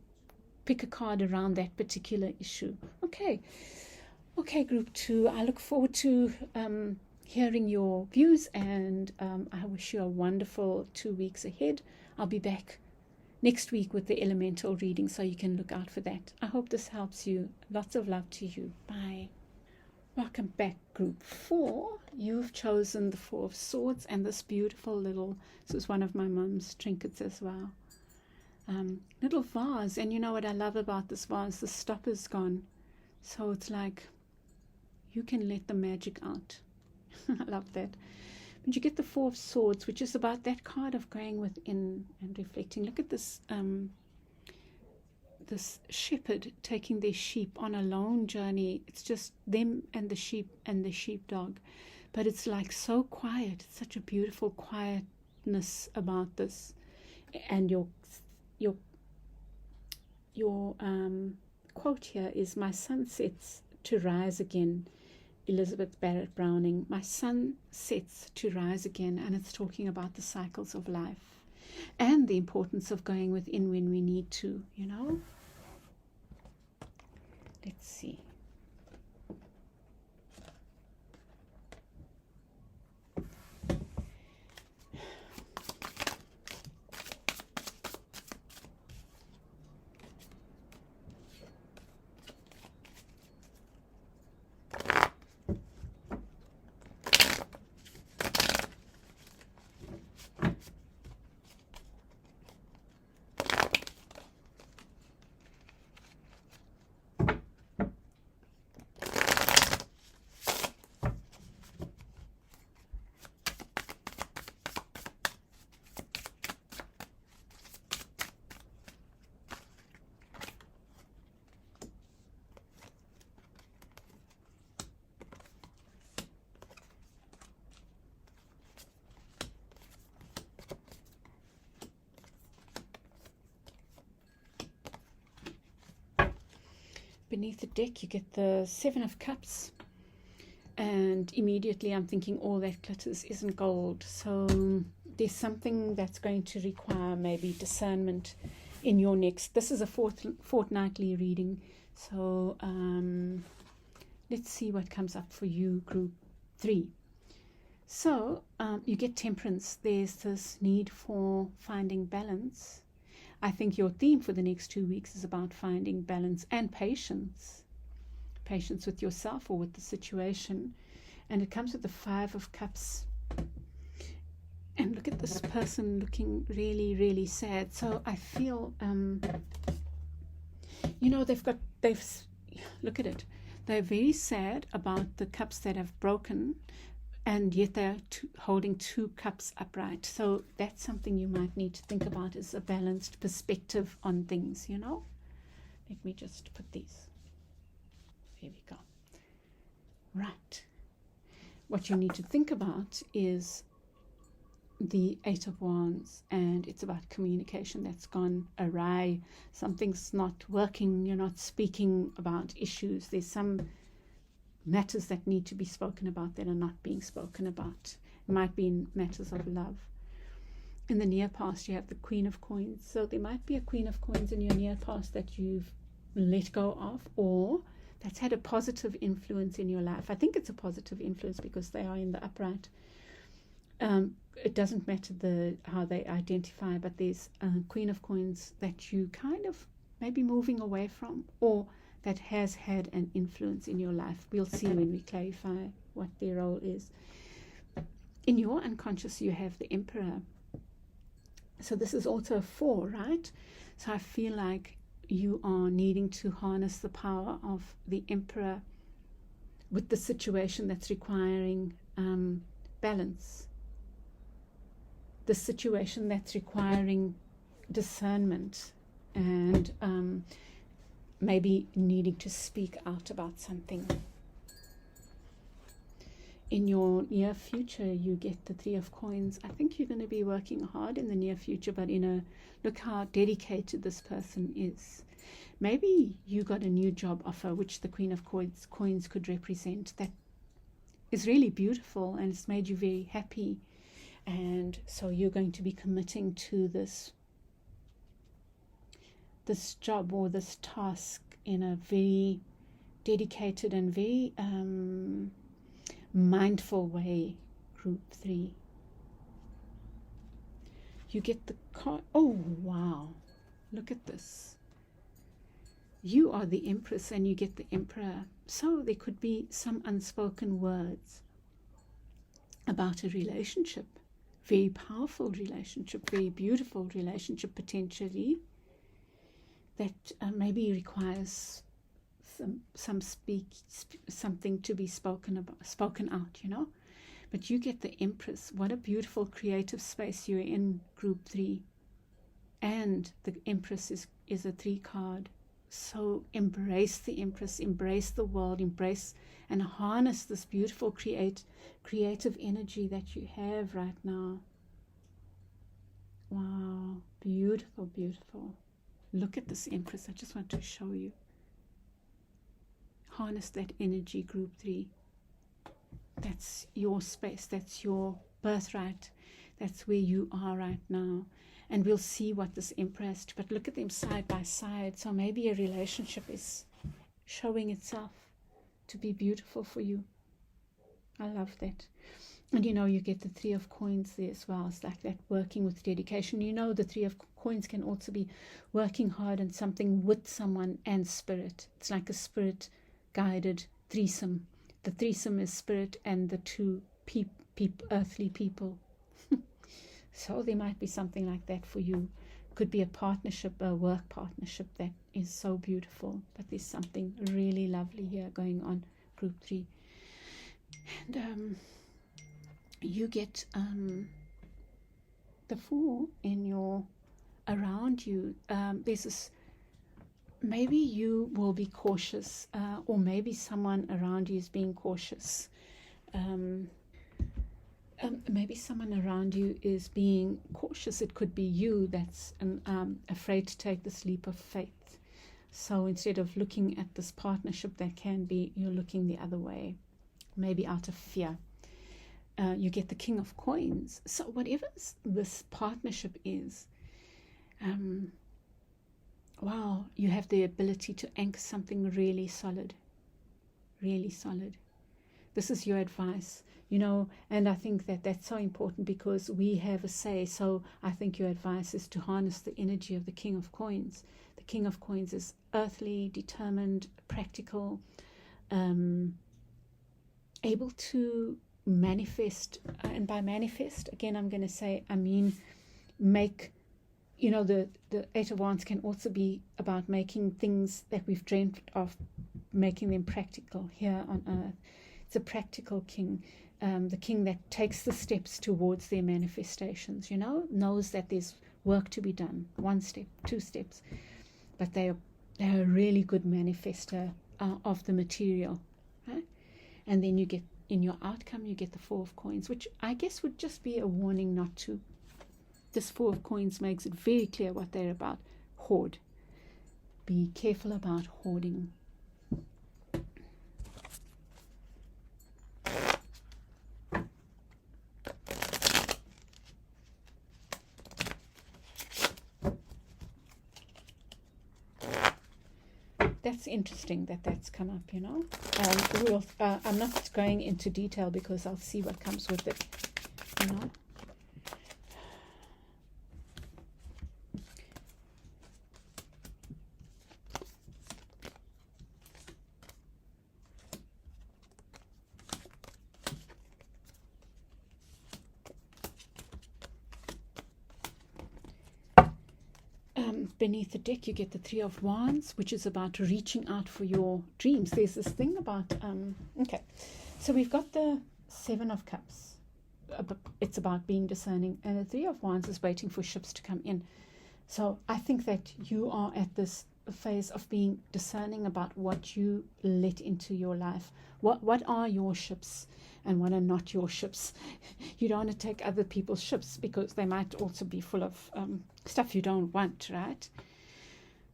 pick a card around that particular issue. Okay, group 2, I look forward to hearing your views, and I wish you a wonderful 2 weeks ahead. I'll be back next week with the elemental reading, so you can look out for that. I hope this helps you. Lots of love to you. Bye. Welcome back, group 4. You've chosen the 4 of Swords, and this beautiful little, this is one of my mum's trinkets as well, little vase. And you know what I love about this vase? The stopper's gone, so it's like you can let the magic out. I love that. But you get the 4 of Swords, which is about that card of going within and reflecting. Look at this this shepherd taking their sheep on a lone journey. It's just them and the sheep and the sheepdog. But it's like so quiet. It's such a beautiful quietness about this. And your quote here is, "My sun sets to rise again." Elizabeth Barrett Browning. My sun sets to rise again, and it's talking about the cycles of life and the importance of going within when we need to, Let's see. beneath the deck, you get the Seven of Cups. And immediately I'm thinking all that glitters isn't gold. So there's something that's going to require maybe discernment in your next. This is a fortnightly reading. So let's see what comes up for you, group 3. So you get Temperance. There's this need for finding balance. I think your theme for the next 2 weeks is about finding balance and patience. Patience with yourself or with the situation. And it comes with the Five of Cups. And look at this person looking really, really sad. So I feel, look at it. They're very sad about the cups that have broken, and yet they're holding 2 cups upright. So that's something you might need to think about, is a balanced perspective on things, Let me just put these. There we go. Right. What you need to think about is the Eight of Wands, and it's about communication that's gone awry. Something's not working. You're not speaking about issues. There's some matters that need to be spoken about that are not being spoken about. It might be in matters of love. In the near past, you have the Queen of Coins. So there might be a Queen of Coins in your near past that you've let go of, or that's had a positive influence in your life. I think it's a positive influence because they are in the upright. It doesn't matter how they identify, but there's a Queen of Coins that you kind of maybe moving away from, or that has had an influence in your life. We'll see when we clarify what their role is. In your unconscious, you have the Emperor. So this is also a 4, right? So I feel like you are needing to harness the power of the Emperor with the situation that's requiring balance. The situation that's requiring discernment, and maybe needing to speak out about something. In your near future, you get the 3 of Coins. I think you're going to be working hard in the near future, but look how dedicated this person is. Maybe you got a new job offer, which the Queen of Coins could represent. That is really beautiful, and it's made you very happy. And so you're going to be committing to this job or this task in a very dedicated and very mindful way, group 3. You get the card. Oh, wow. Look at this. You are the Empress and you get the Emperor. So there could be some unspoken words about a relationship. Very powerful relationship, very beautiful relationship potentially, that maybe requires something to be spoken out, But you get the Empress. What a beautiful creative space you're in, group 3. And the Empress is a 3 card. So embrace the Empress, embrace the world, embrace and harness this beautiful creative energy that you have right now. Wow, beautiful, beautiful. Look at this Empress. I just want to show you. Harness that energy, group 3. That's your space. That's your birthright. That's where you are right now. And we'll see what this Emperor has to, but look at them side by side. So maybe a relationship is showing itself to be beautiful for you. I love that. And you get the 3 of Coins there as well. It's like that, working with dedication. The 3 of Coins can also be working hard on something with someone and spirit. It's like a spirit guided threesome. The threesome is spirit and the 2 earthly people. So there might be something like that for you. Could be a partnership, a work partnership that is so beautiful. But there's something really lovely here going on, group 3. And you get the 4 around you. There's this, maybe you will be cautious, or maybe someone around you is being cautious. Maybe someone around you is being cautious. It could be you that's afraid to take this leap of faith. So instead of looking at this partnership that can be, you're looking the other way, maybe out of fear. You get the King of Coins. So whatever this partnership is, wow, you have the ability to anchor something really solid, really solid. This is your advice, and I think that that's so important because we have a say. So I think your advice is to harness the energy of the King of Coins. The King of Coins is earthly, determined, practical, able to manifest. And by manifest, again, I'm going to say, I mean, make, the Eight of Wands can also be about making things that we've dreamt of, making them practical here on earth. It's a practical king, the king that takes the steps towards their manifestations, knows that there's work to be done, 1 step, 2 steps, but they're a really good manifester of the material, right? And then you get, in your outcome, you get the Four of Coins, which I guess would just be a warning not to. This Four of Coins makes it very clear what they're about. Hoard. Be careful about hoarding. That's interesting that that's come up, I'm not going into detail because I'll see what comes with it, Beneath the deck, you get the Three of Wands, which is about reaching out for your dreams. There's this thing about, okay, so we've got the Seven of Cups. It's about being discerning. And the Three of Wands is waiting for ships to come in. So I think that you are at this phase of being discerning about what you let into your life. What are your ships and what are not your ships? You don't want to take other people's ships because they might also be full of stuff you don't want, right?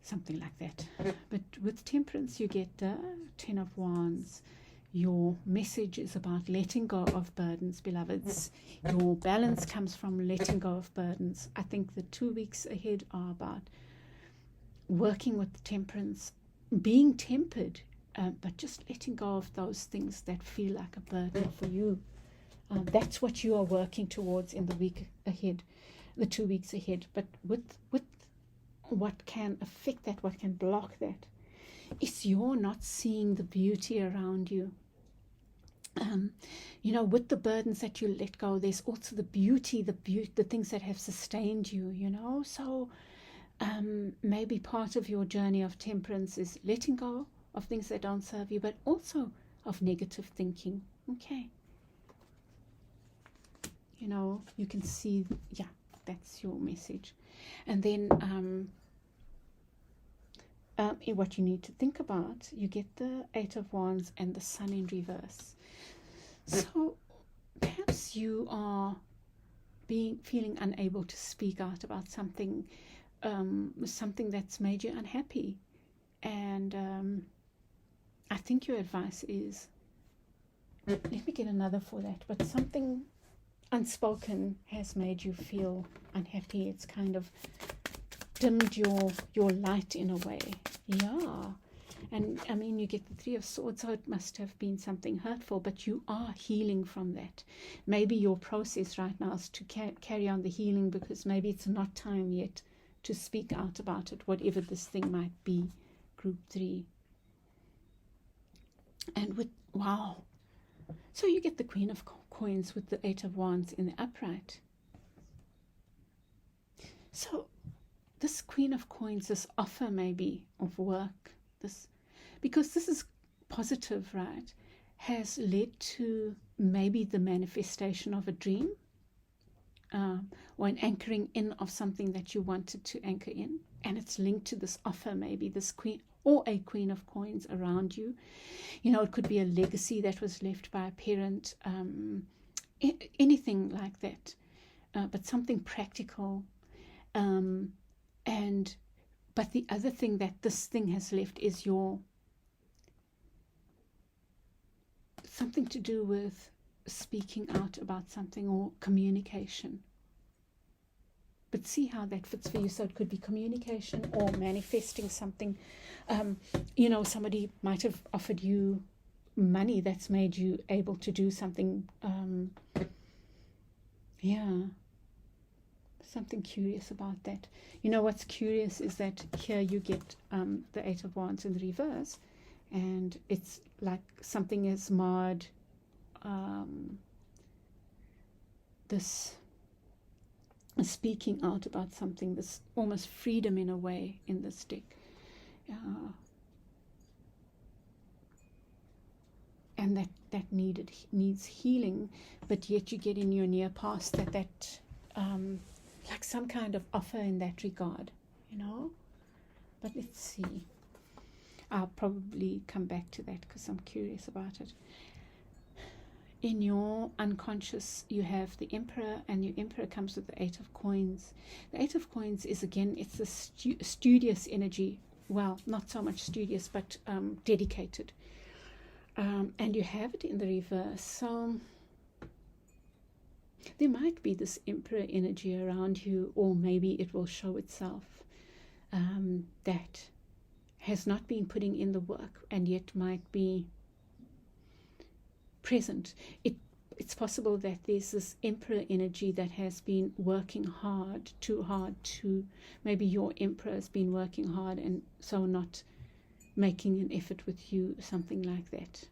Something like that. But with Temperance, you get the 10 of Wands. Your message is about letting go of burdens, beloveds. Your balance comes from letting go of burdens. I think the 2 weeks ahead are about working with Temperance, being tempered, but just letting go of those things that feel like a burden for you. That's what you are working towards in the week ahead, the 2 weeks ahead. But with what can affect that, what can block that, is you're not seeing the beauty around you. With the burdens that you let go, there's also the beauty, the things that have sustained you, So maybe part of your journey of Temperance is letting go of things that don't serve you, but also of negative thinking. Okay. You can see, that's your message. And then what you need to think about, you get the Eight of Wands and the Sun in reverse. So perhaps you are feeling unable to speak out about something that's made you unhappy. And I think your advice is, let me get another for that, but something unspoken has made you feel unhappy. It's kind of dimmed your light in a way. Yeah. And I mean, you get the Three of Swords, so it must have been something hurtful, but you are healing from that. Maybe your process right now is to carry on the healing, because maybe it's not time yet to speak out about it, whatever this thing might be. Group 3. And wow. So you get the Queen of Coins with the Eight of Wands in the upright. So this Queen of Coins, this offer maybe of work, because this is positive, right, has led to maybe the manifestation of a dream, or an anchoring in of something that you wanted to anchor in, and it's linked to this offer, maybe this queen or a Queen of Coins around you. It could be a legacy that was left by a parent, anything like that, but something practical, and But the other thing that this thing has left is your something to do with speaking out about something or communication. But see how that fits for you. So it could be communication or manifesting something. Somebody might have offered you money that's made you able to do something. Something curious about that. What's curious is that here you get the Eight of Wands in the reverse, and it's like something is marred this speaking out about something, this almost freedom in a way in this deck. And that needs healing, but yet you get in your near past that like some kind of offer in that regard, But let's see. I'll probably come back to that because I'm curious about it. In your unconscious, you have the Emperor, and your Emperor comes with the Eight of Coins. The Eight of Coins is, again, it's the studious energy. Well, not so much studious, but dedicated. And you have it in the reverse. So there might be this Emperor energy around you, or maybe it will show itself that has not been putting in the work and yet might be present. It's possible that there's this Emperor energy that has been working too hard to, maybe your Emperor has been working hard and so not making an effort with you, something like that.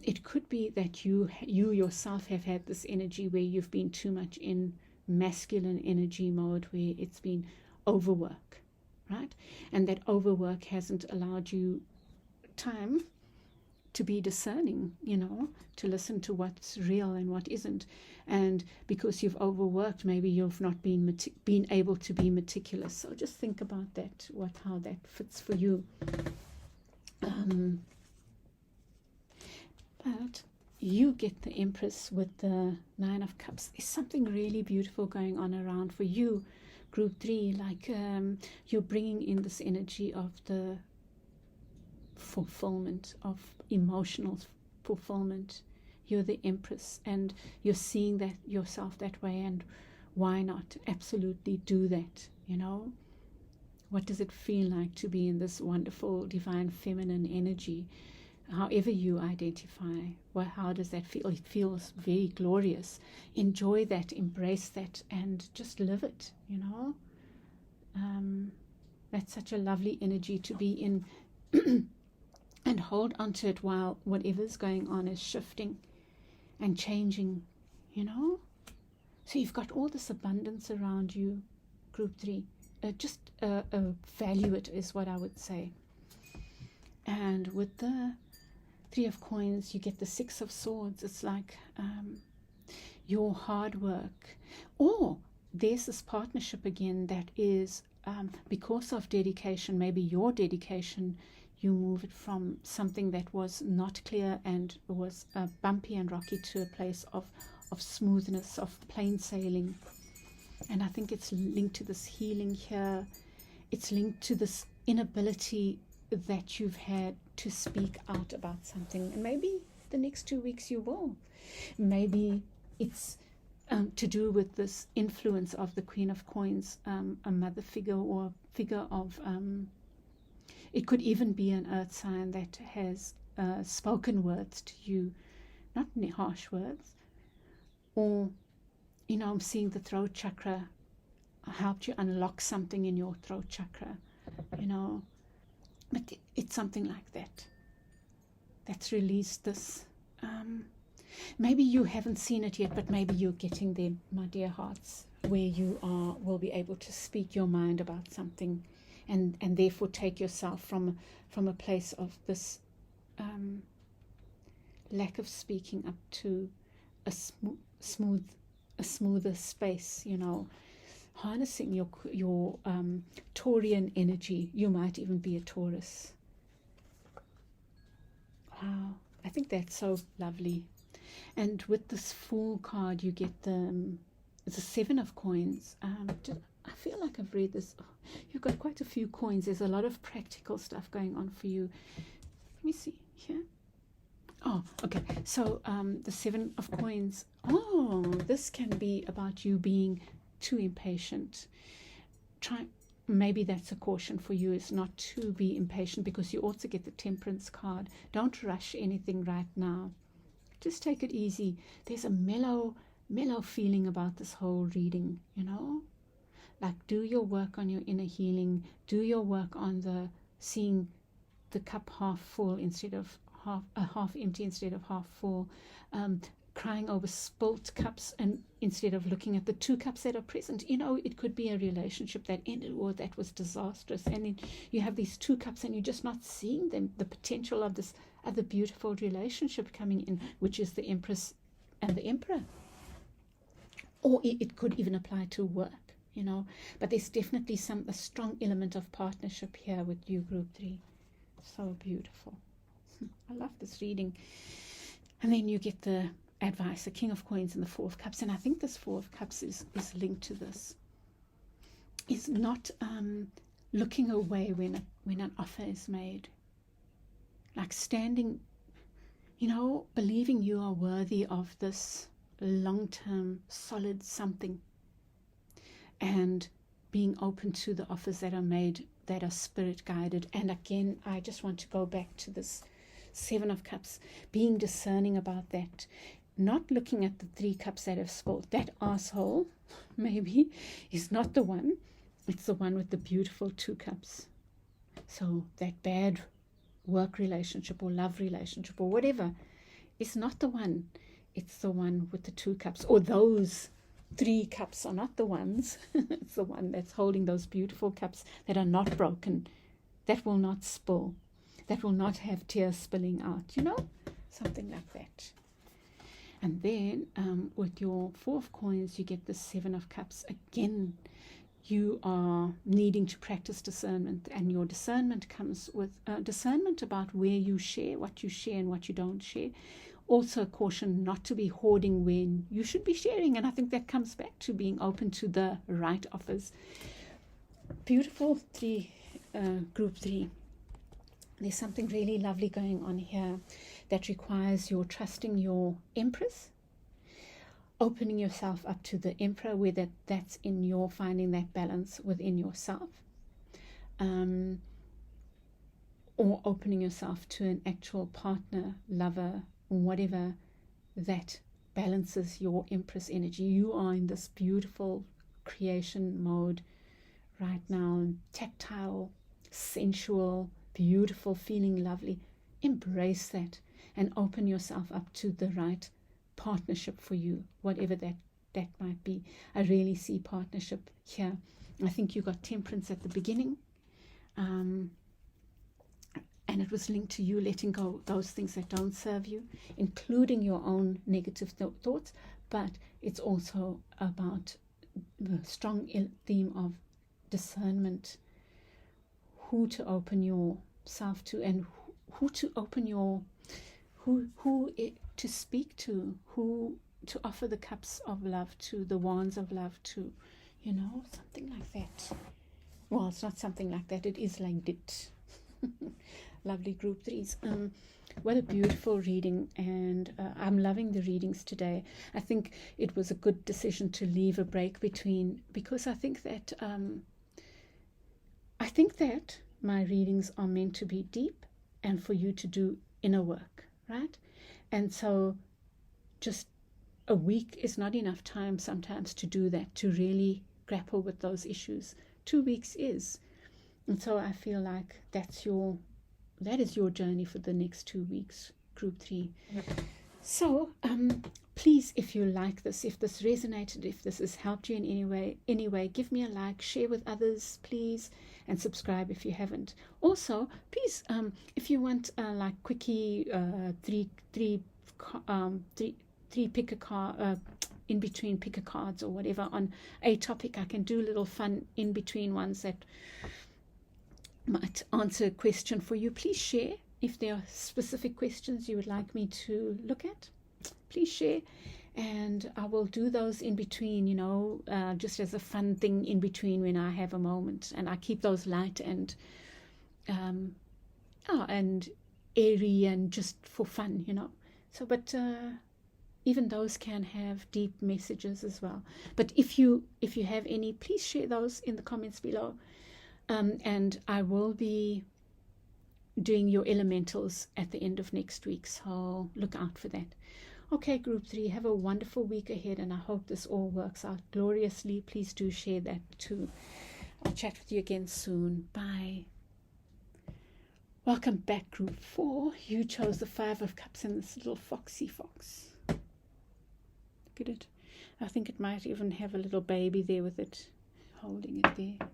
It could be that you yourself have had this energy where you've been too much in masculine energy mode, where it's been overwork, right? And that overwork hasn't allowed you time to be discerning, to listen to what's real and what isn't. And because you've overworked, maybe you've not been able to be meticulous. So just think about that, how that fits for you. But you get the Empress with the Nine of Cups. There's something really beautiful going on around for you, Group 3. Like you're bringing in this energy of the fulfillment, of emotional fulfillment. You're the Empress, and you're seeing that yourself that way. And why not absolutely do that? What does it feel like to be in this wonderful divine feminine energy? However you identify, how does that feel? It feels very glorious. Enjoy that, embrace that, and just live it, That's such a lovely energy to be in and hold on to it while whatever's going on is shifting and changing, So you've got all this abundance around you, Group 3. Just value it is what I would say. And with the Three of Coins, you get the Six of Swords. It's like your hard work. Or there's this partnership again that is because of dedication, maybe your dedication, you move it from something that was not clear and was bumpy and rocky to a place of smoothness, of plain sailing. And I think it's linked to this healing here. It's linked to this inability that you've had to speak out about something, and maybe the next 2 weeks you will. Maybe it's to do with this influence of the Queen of Coins, a mother figure or figure of it could even be an earth sign that has spoken words to you, not harsh words. Or I'm seeing the throat chakra helped you unlock something in your throat chakra, But it's something like that that's released this. Maybe you haven't seen it yet, but maybe you're getting there, my dear hearts, where you will be able to speak your mind about something, and therefore take yourself from a place of this lack of speaking up to a smoother space, harnessing your Taurian energy. You might even be a Taurus. Wow, I think that's so lovely. And with this Fool card, you get it's a 7 of coins. I feel like I've read this. Oh, you've got quite a few coins. There's a lot of practical stuff going on for you. Let me see here. Oh, okay. So the 7 of coins. Oh, this can be about you being too impatient. Maybe that's a caution for you, is not to be impatient, because you also get the Temperance card. Don't rush anything right now. Just take it easy. There's a mellow feeling about this whole reading, you know? Like, do your work on your inner healing. Do your work on the seeing the cup half full instead of half empty instead of half full. Crying over spilt cups and instead of looking at the 2 cups that are present. You know, it could be a relationship that ended or that was disastrous, and then you have these 2 cups and you're just not seeing the potential of this other beautiful relationship coming in, which is the Empress and the Emperor. Or it could even apply to work, you know. But there's definitely a strong element of partnership here with you, Group 3. So beautiful. I love this reading. And then you get the advice, the King of Coins and the 4 of Cups. And I think this 4 of Cups is linked to this. Is not looking away when an offer is made. Like standing, you know, believing you are worthy of this long-term, solid something. And being open to the offers that are made that are spirit-guided. And again, I just want to go back to this 7 of Cups, being discerning about that, not looking at the 3 cups that have spilled. That asshole, maybe, is not the one. It's the one with the beautiful 2 cups. So that bad work relationship or love relationship or whatever is not the one. It's the one with the 2 cups, or those 3 cups are not the ones. It's the one that's holding those beautiful cups that are not broken, that will not spill, that will not have tears spilling out, you know, something like that. And then with your 4 of Coins, you get the 7 of Cups. Again, you are needing to practice discernment, and your discernment comes with discernment about where you share, what you share and what you don't share. Also caution not to be hoarding when you should be sharing, and I think that comes back to being open to the right offers. Beautiful 3, Group 3. There's something really lovely going on here that requires your trusting your Empress, opening yourself up to the Emperor, where that's in your finding that balance within yourself, or opening yourself to an actual partner, lover, whatever that balances your Empress energy. You are in this beautiful creation mode right now, tactile, sensual, beautiful, feeling lovely. Embrace that and open yourself up to the right partnership for you, whatever that might be. I really see partnership here. I think you got Temperance at the beginning, and it was linked to you letting go those things that don't serve you, including your own negative thoughts, but it's also about the strong theme of discernment, who to open yourself to, and who to open to speak to, who to offer the cups of love to, the wands of love to, you know, something like that. Well, it's not something like that, it is like it. Lovely Group 3s. What a beautiful reading, and I'm loving the readings today. I think it was a good decision to leave a break between, because I think that my readings are meant to be deep and for you to do inner work, right? And so just a week is not enough time sometimes to do that, to really grapple with those issues. 2 weeks is. And so I feel like that is your journey for the next 2 weeks, Group 3. So please, if you like this, if this resonated, if this has helped you in any way, give me a like, share with others, please, and subscribe if you haven't. Also, please, if you want like quickie, three pick a card, in between picker cards or whatever on a topic, I can do little fun in between ones that might answer a question for you. Please share if there are specific questions you would like me to look at. please share. And I will do those in between, just as a fun thing in between when I have a moment. And I keep those light and and airy and just for fun, So, but even those can have deep messages as well. But if you have any, please share those in the comments below. And I will be doing your elementals at the end of next week, so look out for that. Okay, group 3, have a wonderful week ahead, and I hope this all works out gloriously. Please do share that too. I'll chat with you again soon. Bye. Welcome back, group 4. You chose the 5 of Cups and this little foxy fox. Look at it. I think it might even have a little baby there with it, holding it there.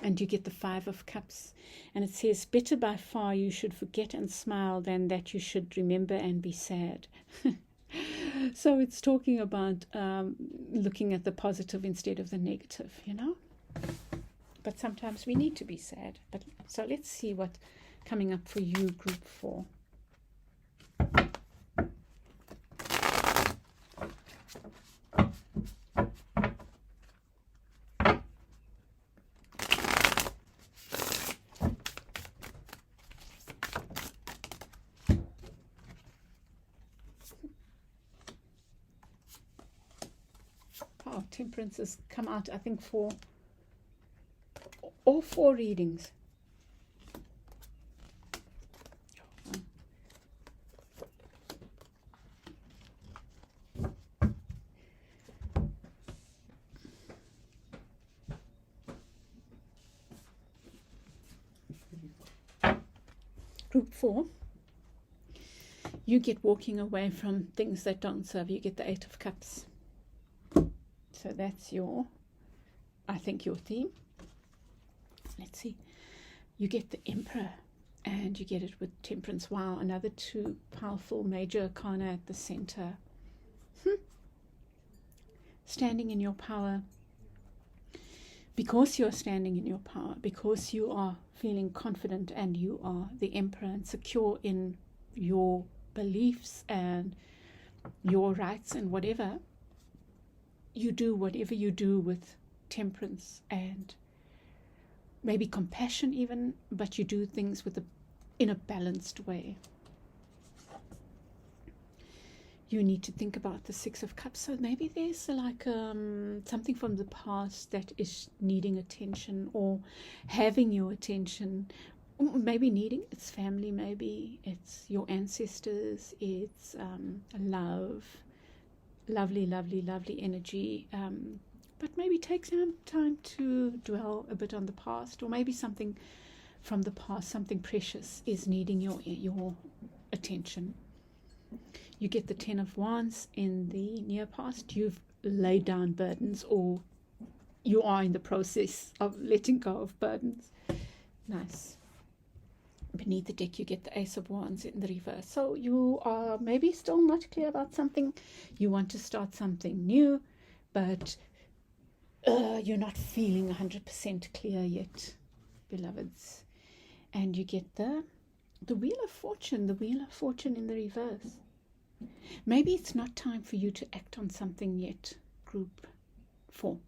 And you get the 5 of Cups, and it says, better by far you should forget and smile than that you should remember and be sad. So it's talking about looking at the positive instead of the negative, But sometimes we need to be sad. But so let's see what's coming up for you, group 4. Oh, Temperance has come out, I think, for all 4 readings. Group 4, you get walking away from things that don't serve you. You get the 8 of Cups. So that's I think your theme. Let's see. You get the Emperor, and you get it with Temperance. Wow, another 2 powerful major arcana at the center. Standing in your power. Because you're standing in your power, because you are feeling confident and you are the Emperor and secure in your beliefs and your rights and whatever, you do whatever you do with temperance and maybe compassion even, but you do things in a balanced way. You need to think about the 6 of Cups. So maybe there's like something from the past that is needing attention or having your attention. Maybe needing its family, maybe it's your ancestors, it's lovely energy. But maybe take some time to dwell a bit on the past, or maybe something from the past, something precious is needing your attention. You get the 10 of Wands in the near past. You've laid down burdens, or you are in the process of letting go of burdens. Nice. Beneath the deck, you get the Ace of Wands in the reverse. So you are maybe still not clear about something. You want to start something new, but you're not feeling 100% clear yet, beloveds. And you get the Wheel of Fortune, in the reverse. Maybe it's not time for you to act on something yet, group 4.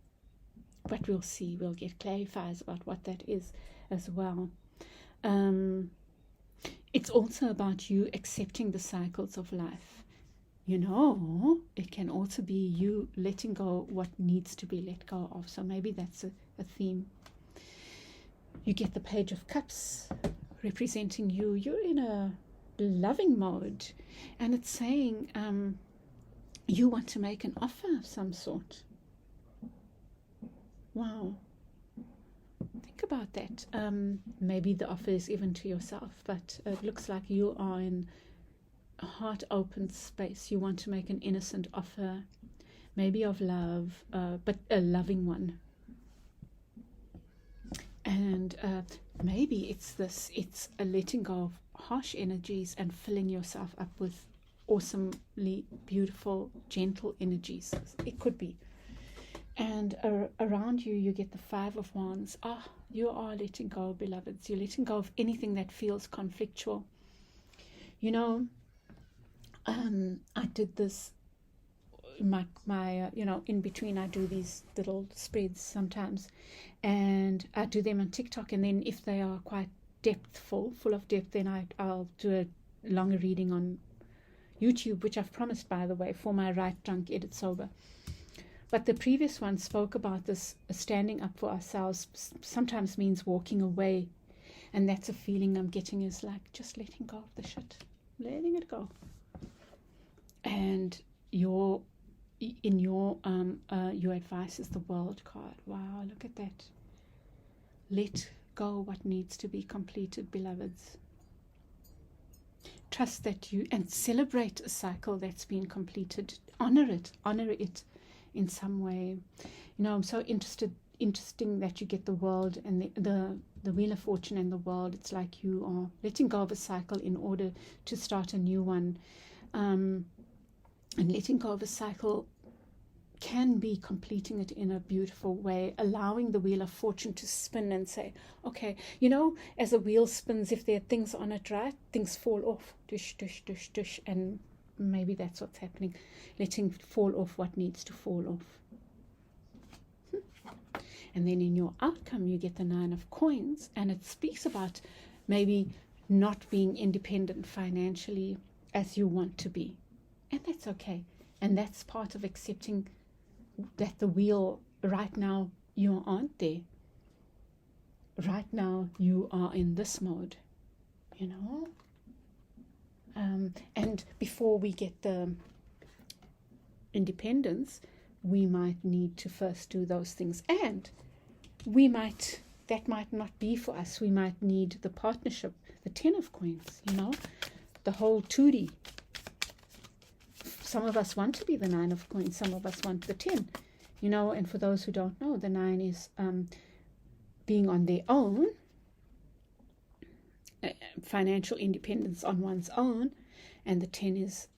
But we'll see. We'll get clarifiers about what that is as well. It's also about you accepting the cycles of life. It can also be you letting go what needs to be let go of. So maybe that's a theme. You get the Page of Cups representing you. You're in a loving mode, and it's saying you want to make an offer of some sort. Wow. Think about that. Maybe the offer is even to yourself, but it looks like you are in a heart open space. You want to make an innocent offer, maybe of love, but a loving one. And maybe it's a letting go of harsh energies and filling yourself up with awesomely beautiful, gentle energies. It could be. And around you, you get the 5 of Wands. You are letting go, beloveds. You're letting go of anything that feels conflictual. I did this, my in between I do these little spreads sometimes, and I do them on TikTok, and then if they are quite full of depth, then I'll do a longer reading on YouTube, which I've promised, by the way, for my Write Drunk Edit Sober. But the previous one spoke about this standing up for ourselves sometimes means walking away, and that's a feeling I'm getting, is like just letting go of the shit, letting it go. And your advice is the World card. Wow, look at that. Let go what needs to be completed, beloveds. Trust that and celebrate a cycle that's been completed. Honor it in some way. I'm so interesting that you get the World and the Wheel of Fortune and the World. It's like you are letting go of a cycle in order to start a new one. And letting go of a cycle can be completing it in a beautiful way, allowing the Wheel of Fortune to spin and say, okay, as a wheel spins, if there are things on it, right, things fall off, dush, dush, dush, dush, and maybe that's what's happening, letting fall off what needs to fall off. And then in your outcome, you get the 9 of Coins, and it speaks about maybe not being independent financially as you want to be. And that's okay. And that's part of accepting that the wheel, right now, you aren't there. Right now, you are in this mode, And before we get the independence, we might need to first do those things. And that might not be for us. We might need the partnership, the 10 of Coins, the whole 2D. Some of us want to be the 9 of Coins. Some of us want the 10, and for those who don't know, the 9 is being on their own, financial independence on one's own, and the 10 is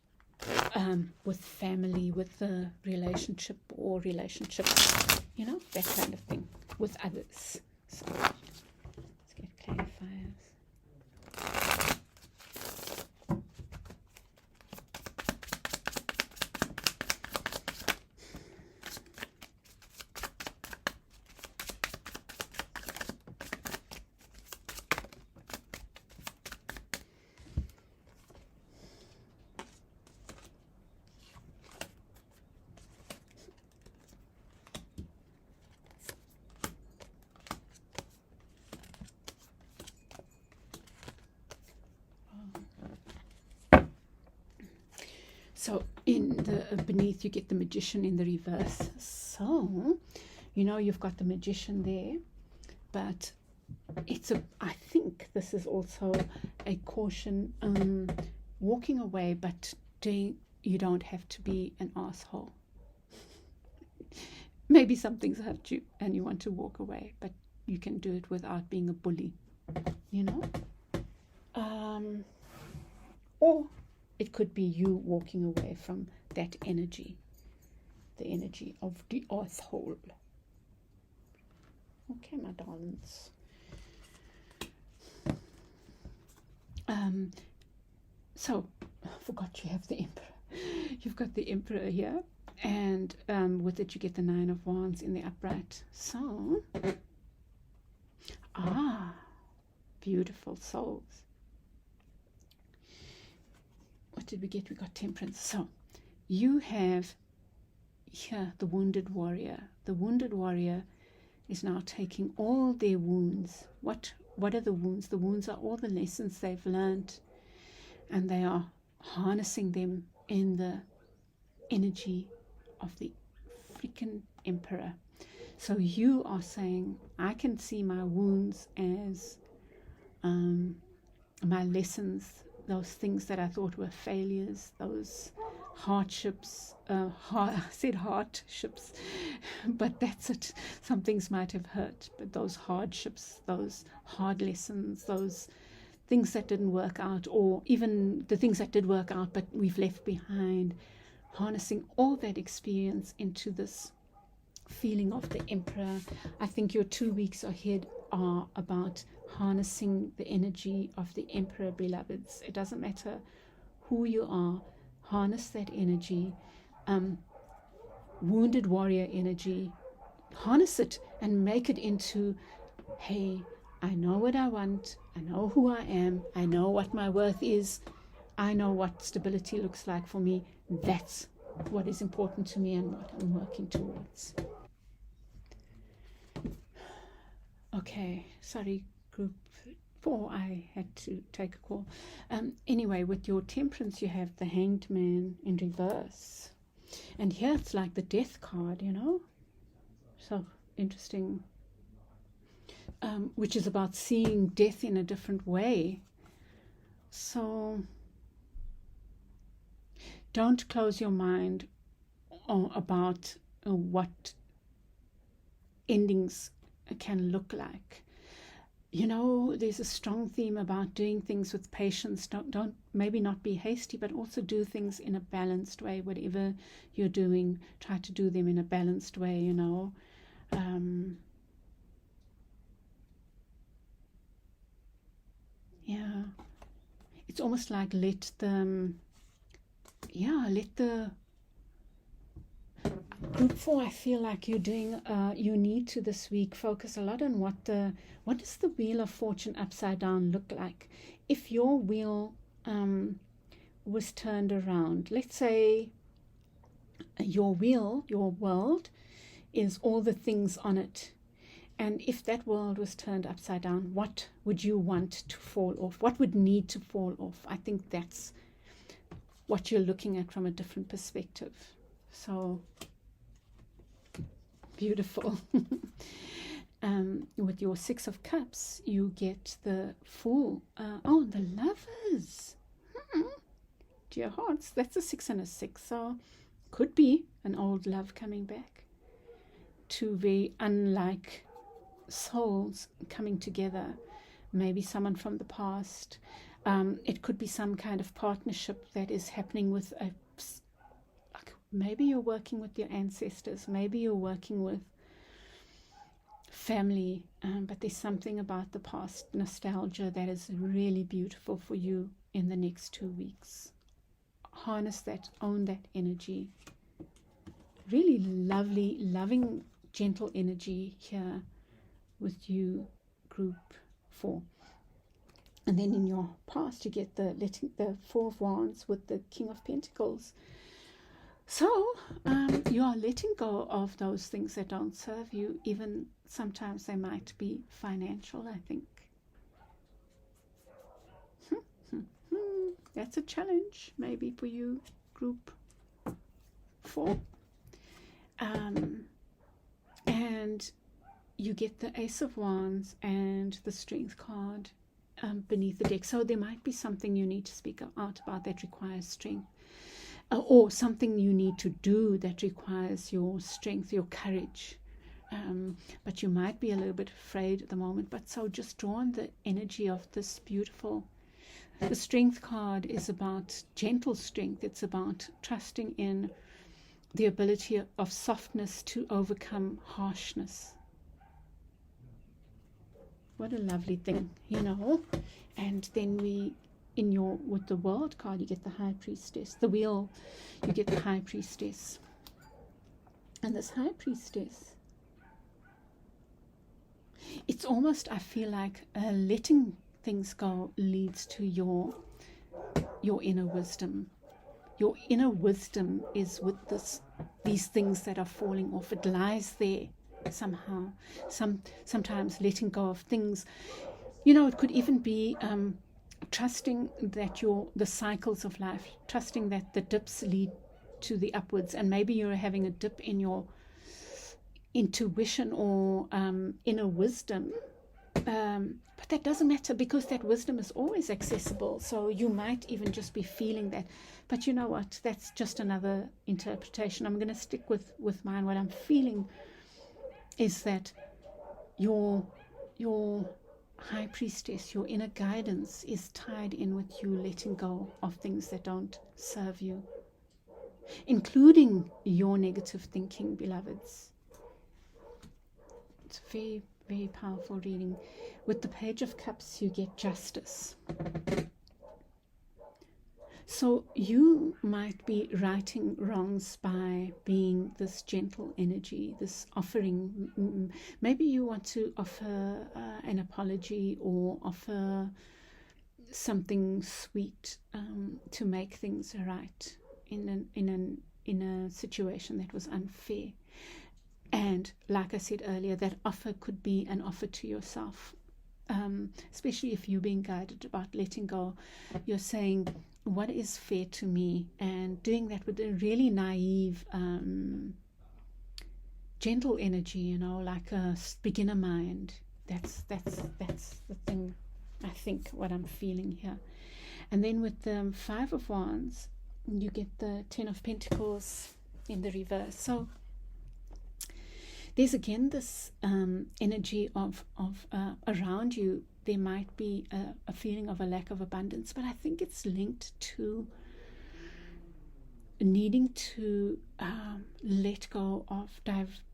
with family, with the relationship or relationships, that kind of thing, with others. So let's get clarifiers. So in the beneath, you get the Magician in the reverse. So, you've got the Magician there, but I think this is also a caution, walking away, but you don't have to be an asshole. Maybe some things hurt you and you want to walk away, but you can do it without being a bully, or it could be you walking away from that energy, the energy of the earth hole. Okay, my darlings. So, I forgot you have the Emperor. You've got the Emperor here, and with it you get the 9 of Wands in the upright. So, beautiful souls. What did we get? We got Temperance. So you have here the Wounded Warrior. The Wounded Warrior is now taking all their wounds. What are the wounds? The wounds are all the lessons they've learned, and they are harnessing them in the energy of the freaking Emperor. So you are saying, I can see my wounds as my lessons, those things that I thought were failures, those hardships. I said hardships, but that's it. Some things might have hurt, but those hardships, those hard lessons, those things that didn't work out, or even the things that did work out but we've left behind, harnessing all that experience into this feeling of the Emperor. I think your 2 weeks ahead are about harnessing the energy of the Emperor, beloveds. It doesn't matter who you are, harness that energy, wounded warrior energy, harness it and make it into, hey, I know what I want, I know who I am, I know what my worth is, I know what stability looks like for me. That's what is important to me and what I'm working towards. Okay, sorry, group 4, I had to take a call. Anyway, with your temperance, you have the Hanged Man in reverse. And here it's like the Death card, you know? So interesting. Which is about seeing death in a different way. So don't close your mind about what endings can look like. You know, there's a strong theme about doing things with patience. Don't maybe not be hasty, but also do things in a balanced way. Whatever you're doing, try to do them in a balanced way, you know. Yeah, it's almost like let the group 4, I feel like you're doing, you need to this week focus a lot on what does the wheel of fortune upside down look like. If your wheel was turned around, let's say your wheel, your world, is all the things on it. And if that world was turned upside down, what would you want to fall off? What would need to fall off? I think that's what you're looking at from a different perspective. So beautiful. With your 6 of Cups, you get the Fool. The Lovers. Dear hearts, that's a 6 and a 6. So could be an old love coming back. 2 very unlike souls coming together. Maybe someone from the past. It could be some kind of partnership that is happening with maybe you're working with your ancestors, maybe you're working with family, but there's something about the past nostalgia that is really beautiful for you in the next 2 weeks. Harness that, own that energy. Really lovely, loving, gentle energy here with you, group 4. And then in your past, you get the 4 of Wands with the King of Pentacles. So you are letting go of those things that don't serve you. Even sometimes they might be financial, I think. That's a challenge maybe for you, group 4. And you get the Ace of Wands and the Strength card beneath the deck. So there might be something you need to speak out about that requires strength. Or something you need to do that requires your strength, your courage. But you might be a little bit afraid at the moment. But so just draw on the energy of this beautiful. The Strength card is about gentle strength. It's about trusting in the ability of softness to overcome harshness. What a lovely thing, you know. And then with the World card, you get the High Priestess. The Wheel, you get the High Priestess. And this High Priestess, it's almost, I feel like, letting things go leads to your inner wisdom. Your inner wisdom is with these things that are falling off. It lies there somehow. Sometimes letting go of things. You know, it could even be trusting that the cycles of life, trusting that the dips lead to the upwards, and maybe you're having a dip in your intuition or inner wisdom, but that doesn't matter because that wisdom is always accessible. So you might even just be feeling that, but you know what, that's just another interpretation. I'm going to stick with mine. What I'm feeling is that your High Priestess, your inner guidance, is tied in with you letting go of things that don't serve you, including your negative thinking, beloveds. It's a very, very powerful reading. With the Page of Cups, you get Justice. So you might be righting wrongs by being this gentle energy, this offering. Maybe you want to offer an apology or offer something sweet to make things right in a situation that was unfair. And like I said earlier, that offer could be an offer to yourself, especially if you're being guided about letting go. You're saying, what is fair to me? And doing that with a really naive, gentle energy, like a beginner mind. That's the thing, I think, what I'm feeling here. And then with the Five of Wands, you get the Ten of Pentacles in the reverse. So there's again this energy of around you. There might be a feeling of a lack of abundance, but I think it's linked to needing to let go of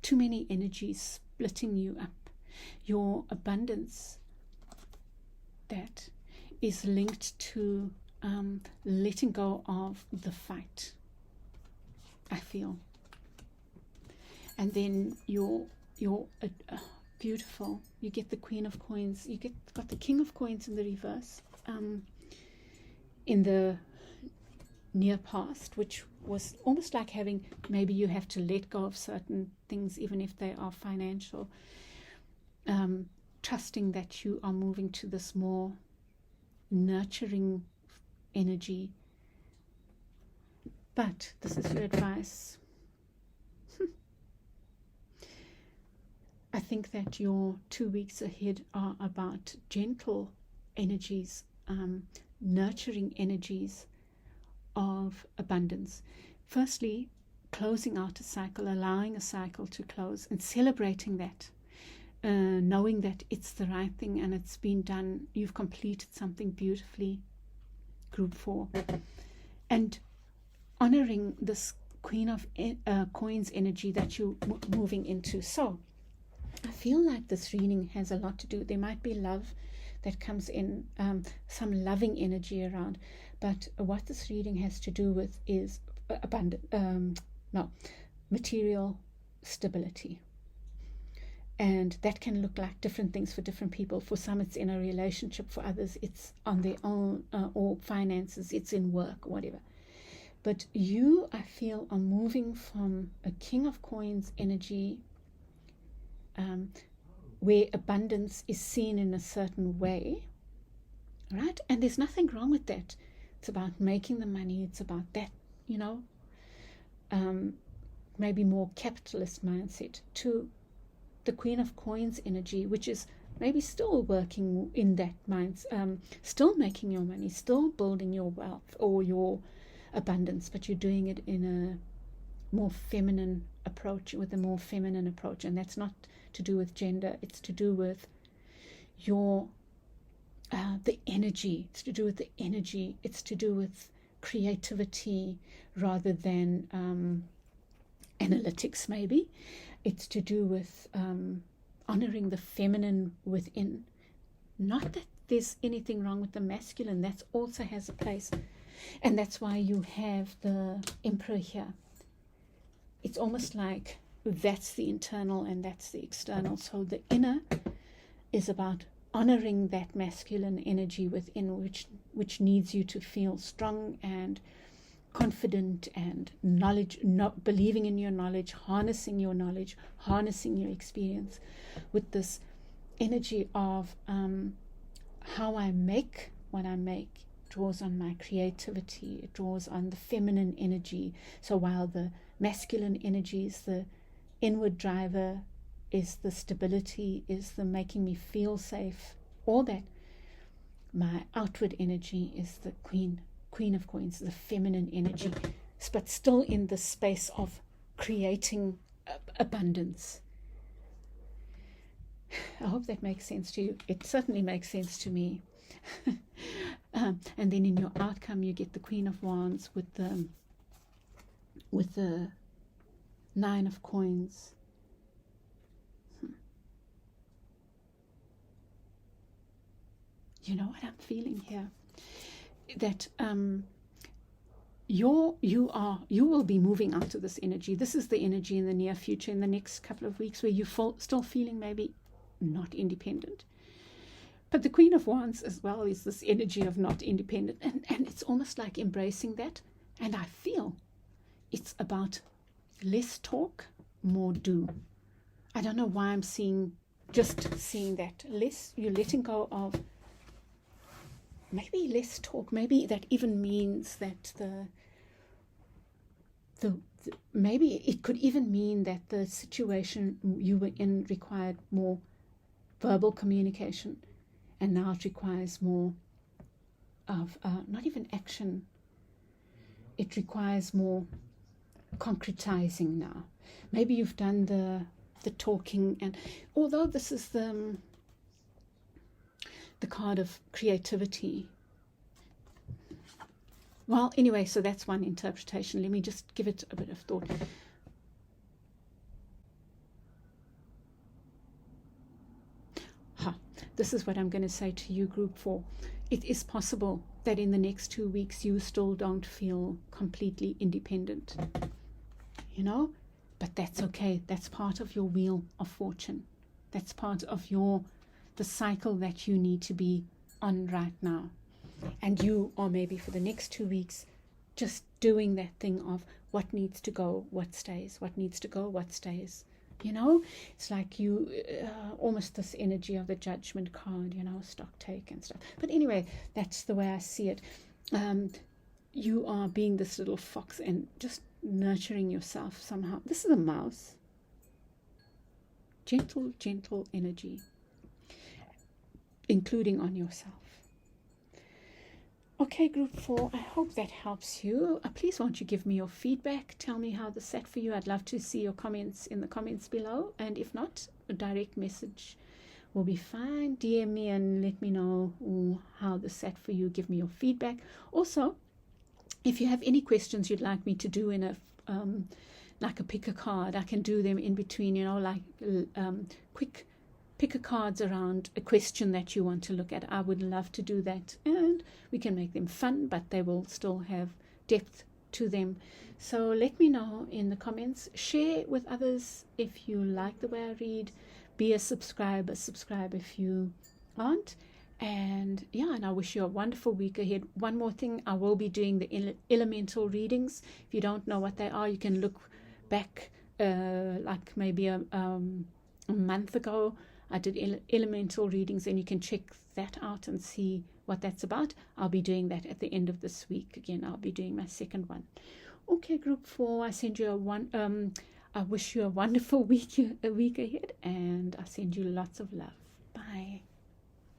too many energies splitting you up. Your abundance that is linked to letting go of the fight, I feel. And then you're beautiful. You get the Queen of Coins. Got the King of Coins in the reverse, in the near past, which was almost like having, maybe you have to let go of certain things, even if they are financial. Trusting that you are moving to this more nurturing energy. But this is your advice. I think that your 2 weeks ahead are about gentle energies, nurturing energies of abundance. Firstly, closing out a cycle, allowing a cycle to close and celebrating that, knowing that it's the right thing and it's been done. You've completed something beautifully, group 4. And honoring this Queen of Coins energy that you're moving into. So I feel like this reading has a lot to do. There might be love that comes in, some loving energy around, but what this reading has to do with is material stability. And that can look like different things for different people. For some, it's in a relationship. For others, it's on their own, or finances, it's in work, whatever. But you, I feel, are moving from a King of Coins energy, where abundance is seen in a certain way, right? And there's nothing wrong with that. It's about making the money. It's about that, maybe more capitalist mindset, to the Queen of Coins energy, which is maybe still working in that mind, still making your money, still building your wealth or your abundance, but you're doing it in a more feminine approach, with a more feminine approach. And that's not to do with gender, it's to do with your the energy. It's to do with the energy. It's to do with creativity rather than analytics, maybe. It's to do with honoring the feminine within. Not that there's anything wrong with the masculine. That also has a place. And that's why you have the Emperor here. It's almost like that's the internal and that's the external. So the inner is about honoring that masculine energy within, which needs you to feel strong and confident and not believing in your knowledge, harnessing your experience, with this energy of how I make what I make. Draws on my creativity, it draws on the feminine energy. So while the masculine energy is the inward driver, is the stability, is the making me feel safe, all that, my outward energy is the Queen of Coins, the feminine energy, but still in the space of creating abundance. I hope that makes sense to you. It certainly makes sense to me. And then in your outcome, you get the Queen of Wands with the Nine of Coins. You know what I'm feeling here? That you will be moving out of this energy. This is the energy in the near future, in the next couple of weeks, where you're still feeling maybe not independent. But the Queen of Wands as well is this energy of not independent, and it's almost like embracing that. And I feel it's about less talk, more do. I don't know why I'm seeing that. You're letting go of maybe less talk. Maybe that even means that maybe it could even mean that the situation you were in required more verbal communication, and now it requires more of not even action. It requires more concretizing now. Maybe you've done the talking, and although this is the card of creativity. Well, anyway, so that's one interpretation. Let me just give it a bit of thought. This is what I'm going to say to you, Group 4. It is possible that in the next 2 weeks you still don't feel completely independent. But that's okay. That's part of your wheel of fortune. That's part of the cycle that you need to be on right now. And you are maybe for the next 2 weeks just doing that thing of what needs to go, what stays, what needs to go, what stays. It's like you almost this energy of the Judgment card, stock take and stuff. But anyway, that's the way I see it. You are being this little fox and just nurturing yourself somehow. This is a mouse. Gentle, gentle energy, including on yourself. Okay, Group 4, I hope that helps you. Please won't you give me your feedback. Tell me how this sat for you. I'd love to see your comments in the comments below. And if not, a direct message will be fine. DM me and let me know how this sat for you. Give me your feedback. Also, if you have any questions you'd like me to do in like a pick a card, I can do them in between, like quick pick a cards around a question that you want to look at. I would love to do that, and we can make them fun, but they will still have depth to them. So let me know in the comments. Share with others if you like the way I read. Be a subscriber. Subscribe if you aren't. And I wish you a wonderful week ahead. One more thing, I will be doing the elemental readings. If you don't know what they are, you can look back like maybe a month ago. I did elemental readings, and you can check that out and see what that's about. I'll be doing that at the end of this week. Again, I'll be doing my second one. Okay, Group 4, I send you I wish you a wonderful week ahead, and I send you lots of love. Bye.